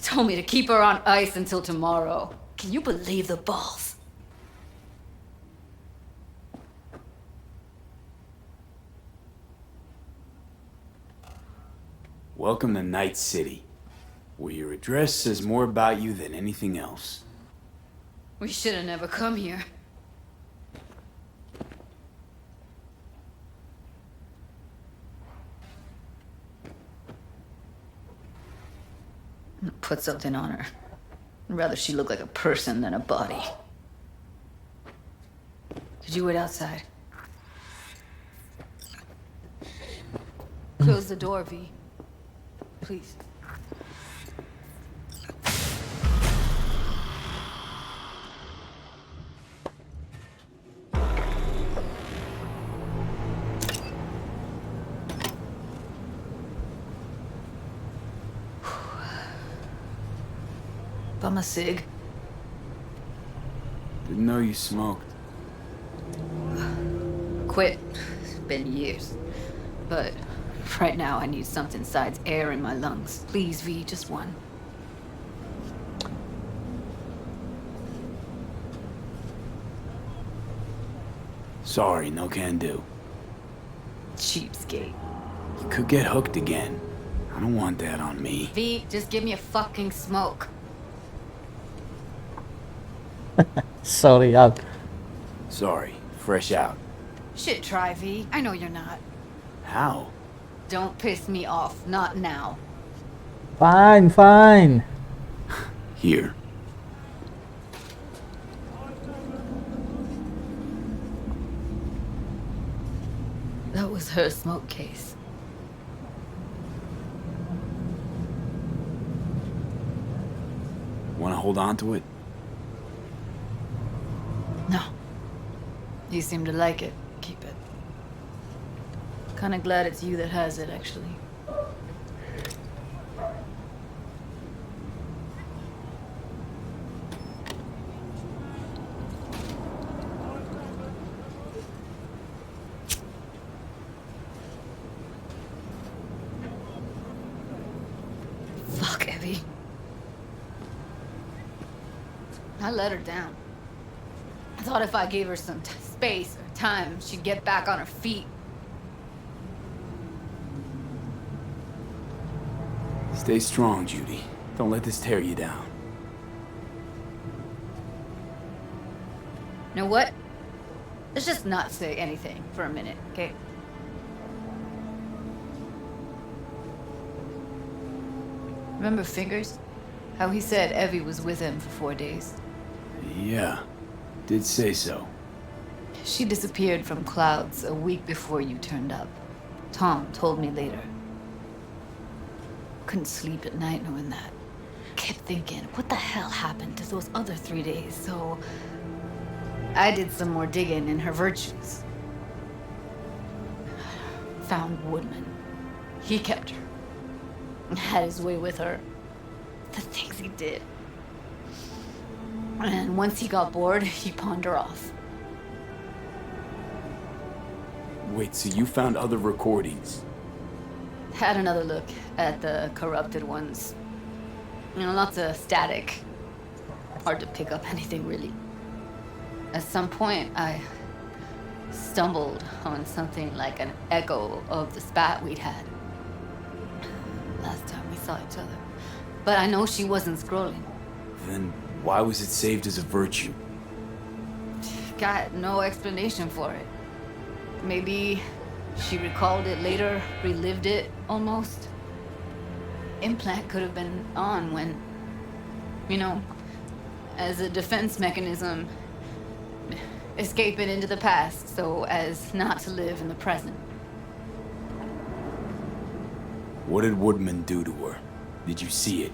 Told me to keep her on ice until tomorrow. Can you believe the balls? Welcome to Night City, where your address says more about you than anything else. We should have never come here. Put something on her. I'd rather she look like a person than a body. Could you wait outside? Close the door, V. Please. Bum a cig. Didn't know you smoked. Quit. It's been years. But right now I need something besides air in my lungs. Please, V, just one. Sorry, no can do. Cheapskate. You could get hooked again. I don't want that on me. V, just give me a fucking smoke. Sorry, Sorry, fresh out. Shit, try, V. I know you're not. How? Don't piss me off. Not now. Fine, fine. Here. That was her smoke case. Want to hold on to it? No. You seem to like it. Keep it. Kinda glad it's you that has it, actually. Fuck, Evie. I let her down. I thought if I gave her some space or time, she'd get back on her feet. Stay strong, Judy. Don't let this tear you down. You know what? Let's just not say anything for a minute, okay? Remember Fingers? How he said Evie was with him for 4 days? Yeah, did say so. She disappeared from Clouds a week before you turned up. Tom told me later. Couldn't sleep at night knowing that. Kept thinking, what the hell happened to those other 3 days? So I did some more digging in her virtues. Found Woodman. He kept her. Had his way with her. The things he did. And once he got bored, he pawned her off. Wait, so you found other recordings? Had another look at the corrupted ones. You know, lots of static. Hard to pick up anything, really. At some point, I stumbled on something like an echo of the spat we'd had. Last time we saw each other. But I know she wasn't scrolling. Then why was it saved as a virtue? Got no explanation for it. Maybe she recalled it later, relived it, almost. Implant could have been on when, you know, as a defense mechanism, escaping into the past so as not to live in the present. What did Woodman do to her? Did you see it?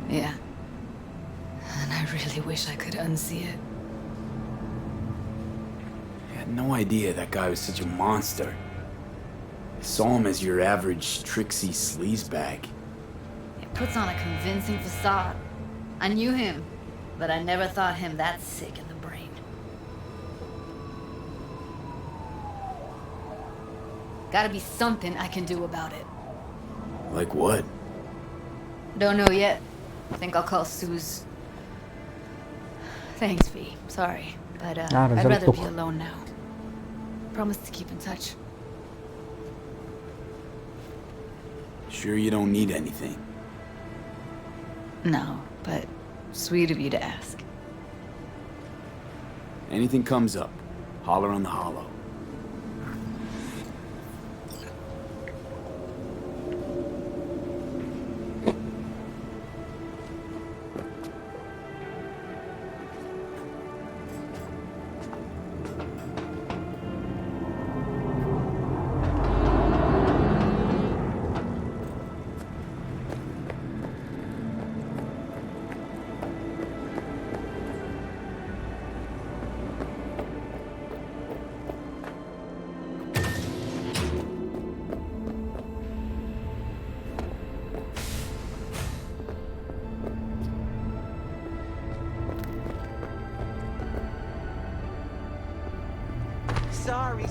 Yeah. And I really wish I could unsee it. I had no idea that guy was such a monster. I saw him as your average tricksy sleazebag. He puts on a convincing facade. I knew him, but I never thought him that sick in the brain. Gotta be something I can do about it. Like what? Don't know yet. Think I'll call Suze. Thanks, V. Sorry, but I'd rather be alone now. Promise to keep in touch. Sure you don't need anything? No, but sweet of you to ask. Anything comes up, holler on the hollow. Sorry.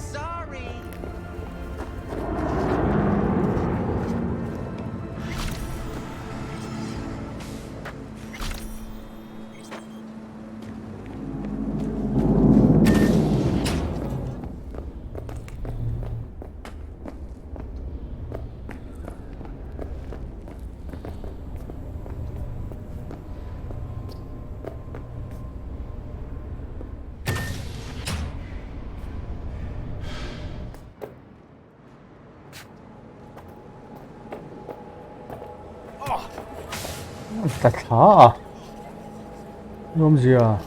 Thật khó à? Làm gì à?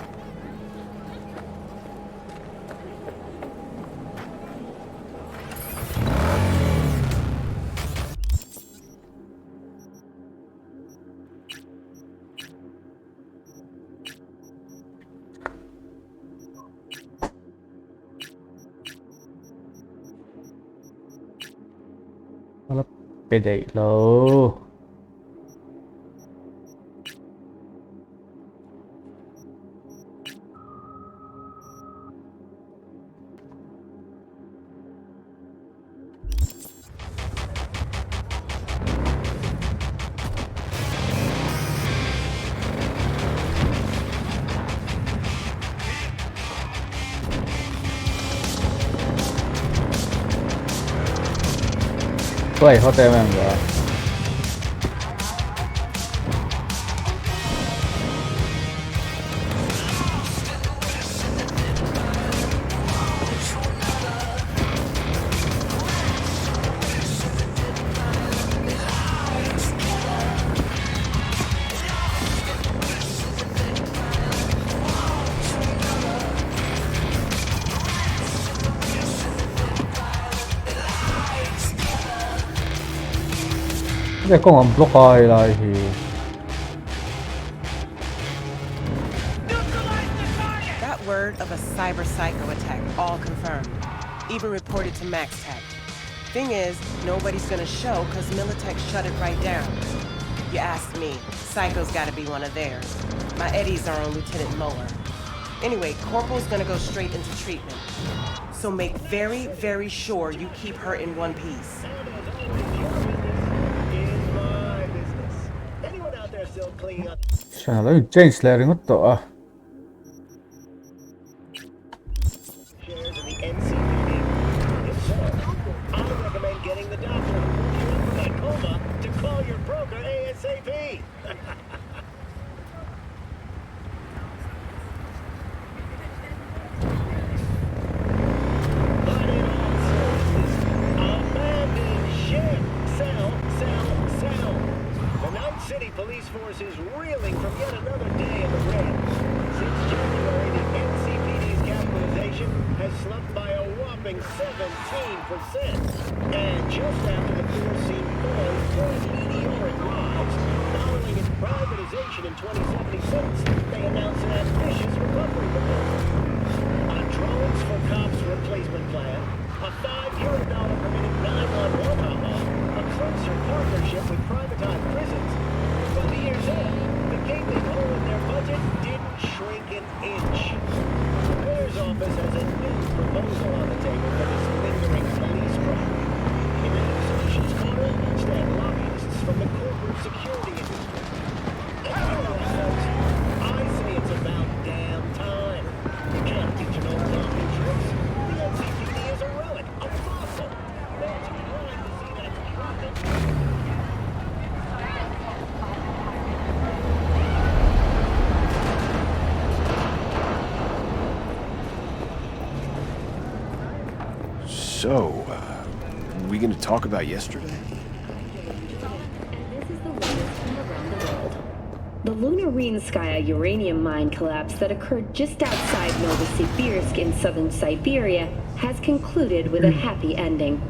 Nó bị đẩy lố. Vậy họ tên em rồi. Cái con 안 block lại thì That word of a cyber psycho attack, all confirmed. Even reported to Max Tech. Thing is, nobody's gonna show because Militech shut it right down. You asked me, Psycho's gotta be one of theirs. My Eddies are on Lieutenant Muller. Anyway, Corporal's gonna go straight into treatment. So make very, very sure you keep her in one piece. Sana löytyy James Lairin ottaa. Police force is reeling from yet another day in the red. Since January, the NCPD's capitalization has slumped by a whopping 17%. And just after the force seemed poised for a meteoric rise, following its privatization in 2076, they announced an ambitious recovery proposal. A drones for cops replacement plan, a €5 permitting 911 hub, a closer partnership with privatized prisons. By the year's end, the gaping hole in their budget didn't shrink an inch. The mayor's office has a new proposal on the table for this lingering police problem. In the new solutions corner, stand lobbyists from the corporate security industry. Folks, I say it's about damn time. You can't teach an old dog new tricks. The NCPD is a relic, a fossil. Those who want to see that dropping. So, we gonna talk about yesterday? The Lunarinskaya uranium mine collapse that occurred just outside Novosibirsk in southern Siberia has concluded with a happy ending.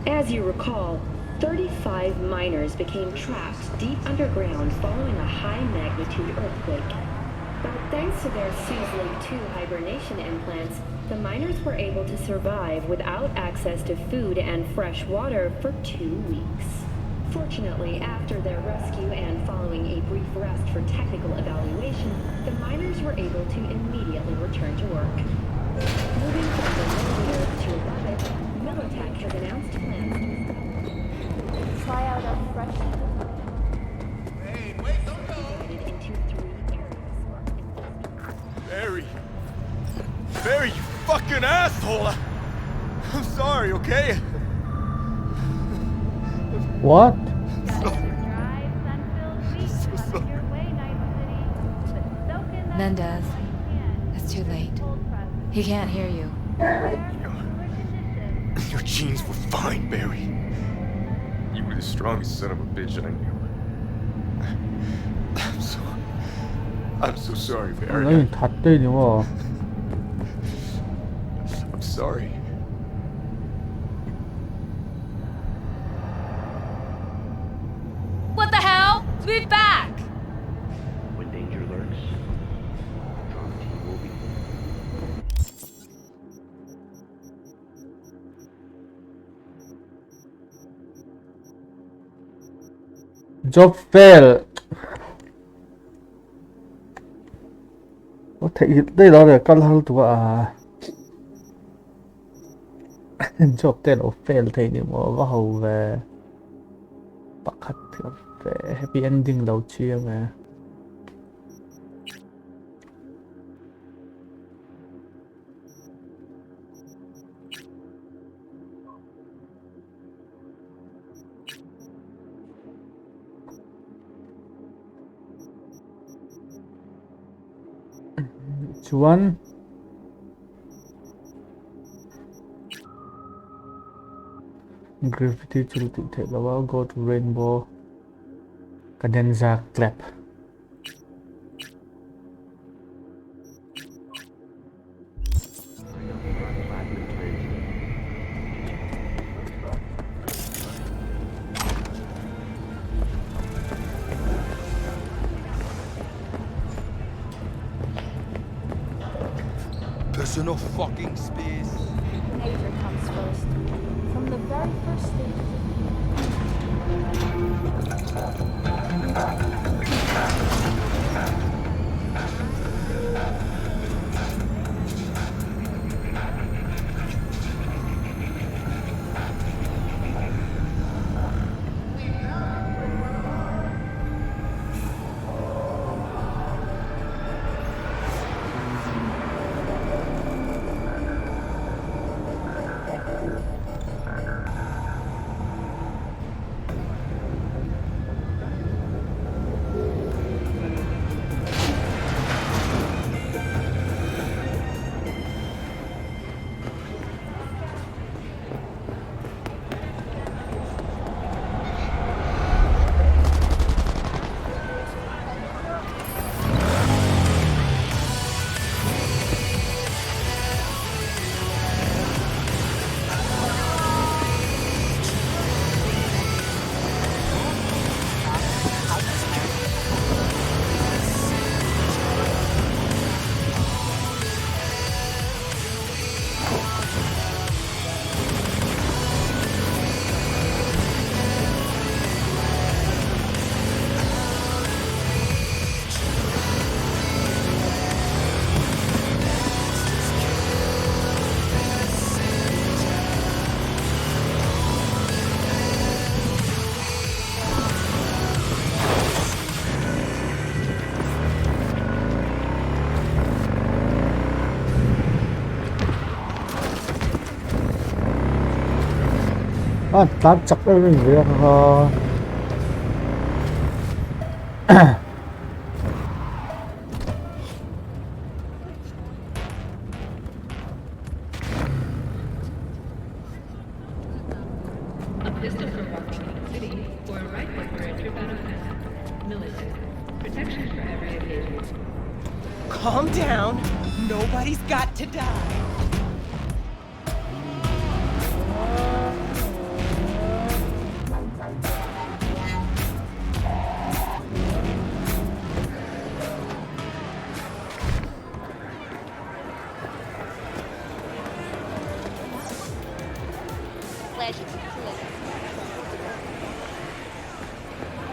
As you recall, 35 miners became trapped deep underground following a high-magnitude earthquake. But thanks to their Suzley-2 hibernation implants, the miners were able to survive without access to food and fresh water for 2 weeks. Fortunately, after their rescue and following a brief rest for technical evaluation, the miners were able to immediately return to work. Moving from the lower to above it, Militech has announced plans to try out our fresh. Hey, wait, don't go! Into 3 areas. Barry, you fucking asshole! I'm sorry, okay? What? Mendez, it's too late. He can't hear you. Your genes were fine, Barry. You were the strongest son of a bitch I knew. I'm so sorry, Barry. 너희 다 때리니 뭐. I'm sorry. What the hell? Be back! When danger lurks, Trauma Team will be Job fail. Có thể đây đó là con hal tua à. Job tên là fail thì nếu mà vào về bắt khách về happy ending đầu chia mà. One Gravity to take a while, go to Rainbow Cadenza Clap. Personal fucking space. Nature comes first. From the very first stage. 나 작별은 왜 하? Calm down. Nobody's got to die.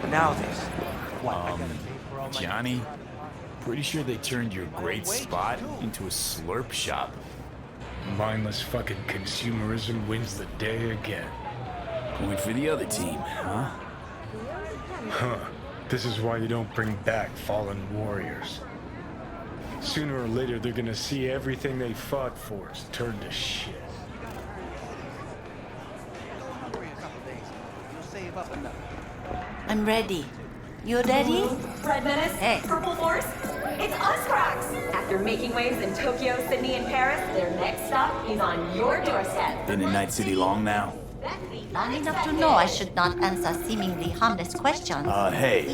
Now this. Johnny, pretty sure they turned your great spot into a slurp shop. Mindless fucking consumerism wins the day again. Point for the other team, huh? Huh. This is why you don't bring back fallen warriors. Sooner or later, they're gonna see everything they fought for is turned to shit. I'm ready. You ready? Red Menace? Hey. Purple Force? It's us, Cracks! After making waves in Tokyo, Sydney, and Paris, their next stop is on your doorstep. Been in Night City long now? Long enough to know I should not answer seemingly harmless questions. Hey,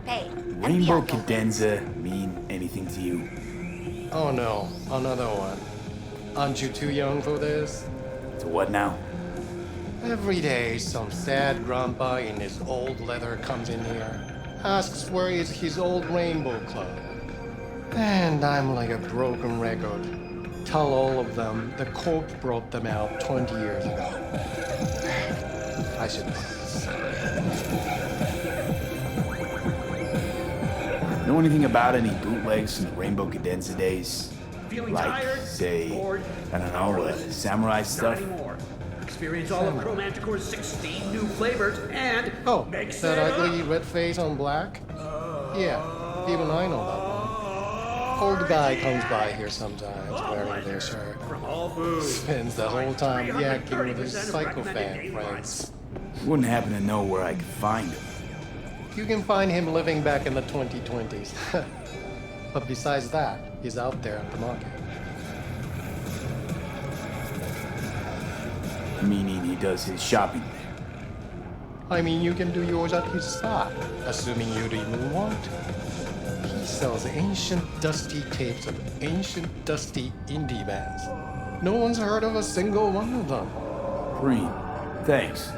Hey, Rainbow Cadenza mean anything to you? Oh no, another one. Aren't you too young for this? To what now? Every day, some sad grandpa in his old leather comes in here, asks where is his old Rainbow Club. And I'm like a broken record. Tell all of them the Corp brought them out 20 years ago. I should Know anything about any bootlegs from the Rainbow Cadenza days? Feeling Like, tired, say, bored, I don't know, samurai Not stuff? anymore. Experience all of Chromanticore's 16 new flavors and mix that it up. ugly red face on black? Yeah, even I know that one. Old guy comes by here sometimes wearing their shirt. From all foods. Spends the whole time yakking with his psychophant friends. Wouldn't happen to know where I could find him. You can find him living back in the 2020s. But besides that, he's out there at the market. Meaning he does his shopping there. I mean, you can do yours at his spot, assuming you'd even want to. He sells ancient, dusty tapes of ancient, dusty indie bands. No one's heard of a single one of them. Green, thanks.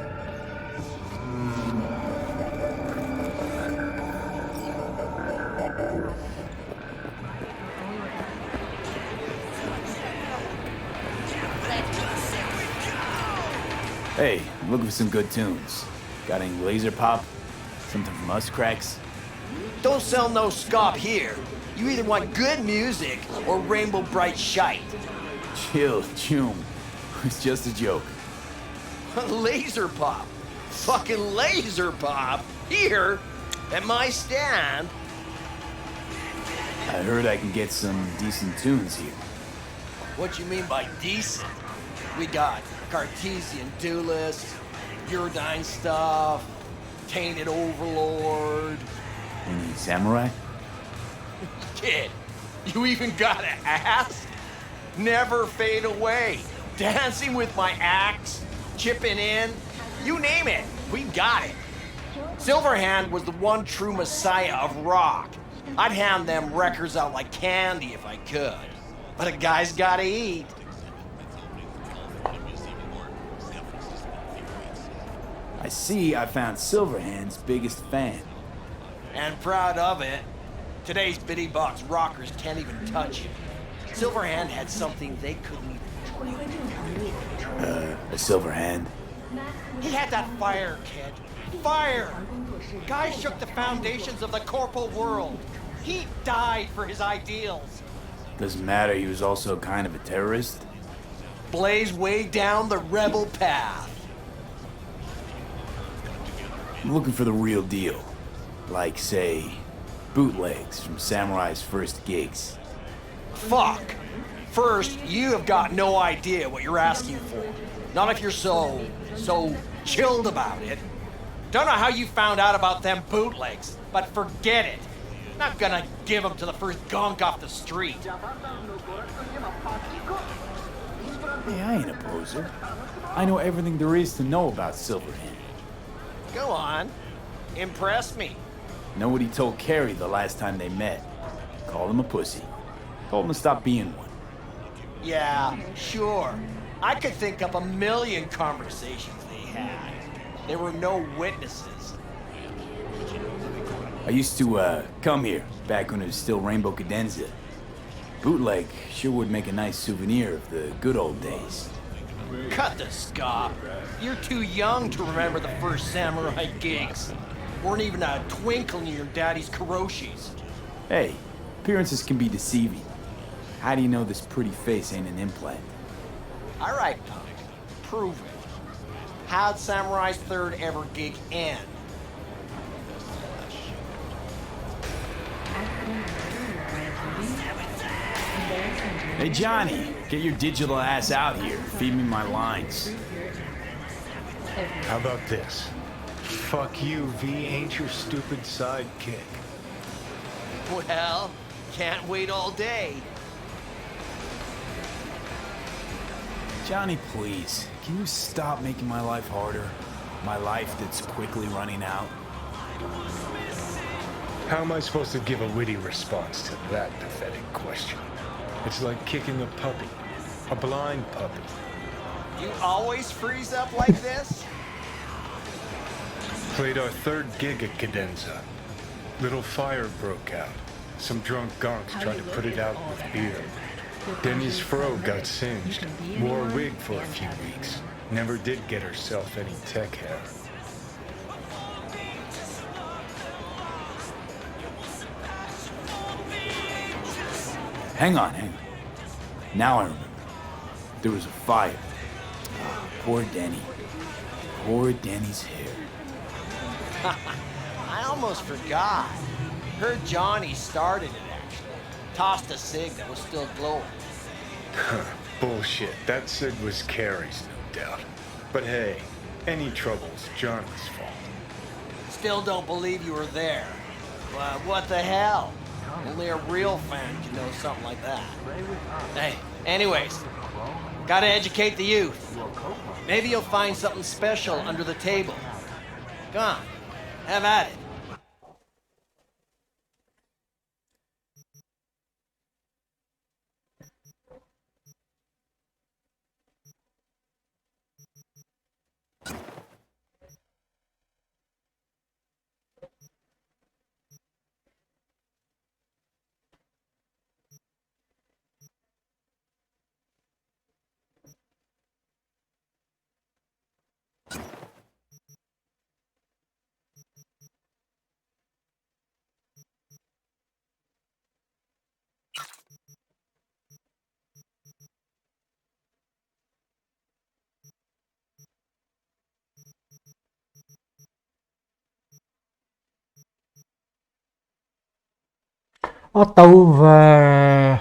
Hey, I'm looking for some good tunes. Got any laser pop? Something from us, Cracks? Don't sell no scop here. You either want good music or rainbow bright shite. Chill, Choom. It's just a joke. Laser pop. Fucking laser pop. Here, at my stand. I heard I can get some decent tunes here. What you mean by decent? We got Cartesian Duelist, Uridine stuff, Tainted Overlord. Any samurai? Kid, you even got an ass? Never fade away. Dancing with my axe, chipping in, you name it, we got it. Silverhand was the one true messiah of rock. I'd hand them records out like candy if I could. But a guy's gotta eat. I see I found Silverhand's biggest fan. And proud of it. Today's bitty box rockers can't even touch him. Silverhand had something they couldn't even. A Silverhand? He had that fire, kid. Fire! Guy shook the foundations of the corporal world. He died for his ideals. Doesn't matter, he was also kind of a terrorist. Blazed way down the rebel path. I'm looking for the real deal. Like, say, bootlegs from Samurai's first gigs. Fuck! First, you have got no idea what you're asking for. Not if you're so chilled about it. Don't know how you found out about them bootlegs, but forget it. Not gonna give them to the first gunk off the street. Hey, I ain't a poser. I know everything there is to know about Silverhand. Go on. Impressed me. Know what he told Carrie the last time they met? Called him a pussy. Told him to stop being one. Yeah, sure. I could think up a million conversations they had. There were no witnesses. I used to, come here, back when it was still Rainbow Cadenza. Bootleg sure would make a nice souvenir of the good old days. Cut the scop. You're too young to remember the first samurai gigs. Weren't even a twinkle in your daddy's karoshis. Hey, appearances can be deceiving. How do you know this pretty face ain't an implant? All right, punk. Prove it. How'd Samurai's third ever gig end? Hey, Johnny, get your digital ass out here. Feed me my lines. How about this? Fuck you, V ain't your stupid sidekick. Well, can't wait all day. Johnny, please, can you stop making my life harder? My life that's quickly running out? How am I supposed to give a witty response to that pathetic question? It's like kicking a puppy. A blind puppy. You always freeze up like this? Played our third gig at Cadenza. Little fire broke out. Some drunk gonks tried to put it out with beer. Denny's fro got singed. Wore a wig for a few weeks. Never did get herself any tech hair. Hang on. Now I remember. There was a fire. Oh, poor Denny. Poor Denny's hair. I almost forgot. Heard Johnny started it, actually. Tossed a cig that was still glowing. Bullshit. That cig was Carrie's, no doubt. But hey, any trouble's Johnny's fault. Still don't believe you were there. But what the hell? Only a real fan can know something like that. Hey, anyways, gotta educate the youth. Maybe you'll find something special under the table. Come on, have at it. October.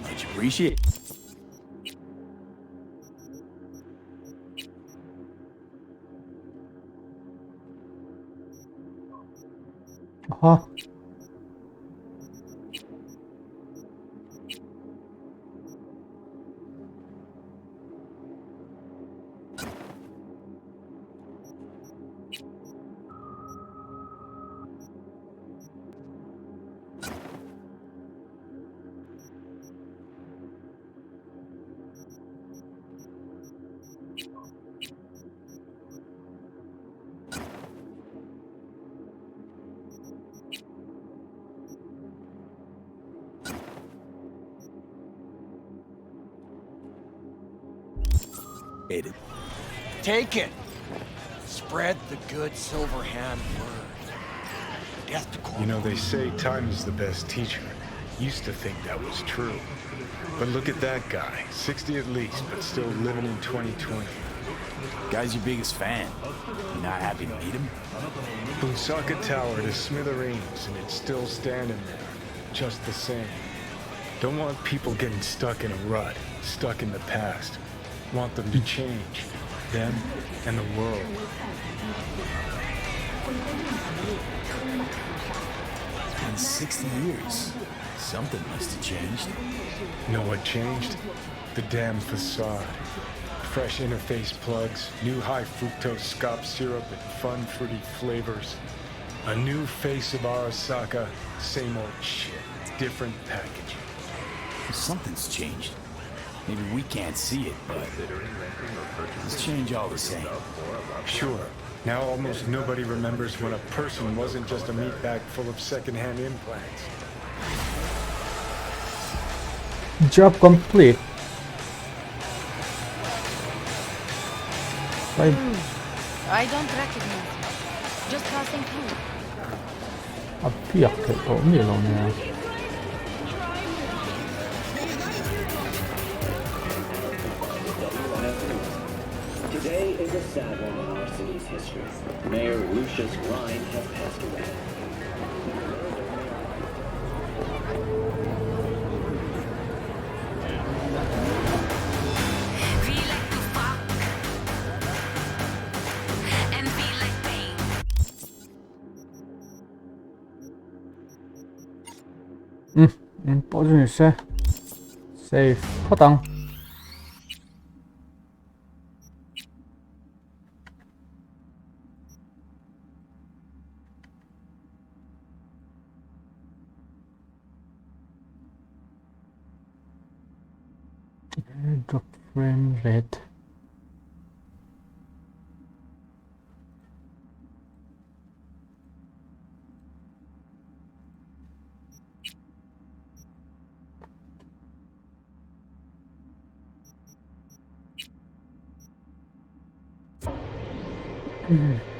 Much appreciated. Huh? Ate it. Take it. Spread the good silver hand word. Death to You know, they say time is the best teacher. Used to think that was true. But look at that guy, 60 at least, but still living in 2020. Guy's your biggest fan. You not happy to meet him? Lusaka Tower to smithereens, and it's still standing there, just the same. Don't want people getting stuck in a rut, stuck in the past. Want them to change, them and the world. It's been 60 years. Something must have changed. Know what changed? The damn facade. Fresh interface plugs, new high fructose scop syrup and fun fruity flavors. A new face of Arasaka, same old shit, different packaging. Something's changed. Maybe we can't see it, but it's changed all the same. Sure. Now almost nobody remembers when a person wasn't just a meat bag full of secondhand implants. Job complete. I don't recognize you. Just passing through. Appiak kayak kok Milo nha. Today is a sad one in our city's history. Mayor Lucius Rhine has passed away. Bỏ ra xe. Save. Có tăng. Drop frame rate. Mm-hmm.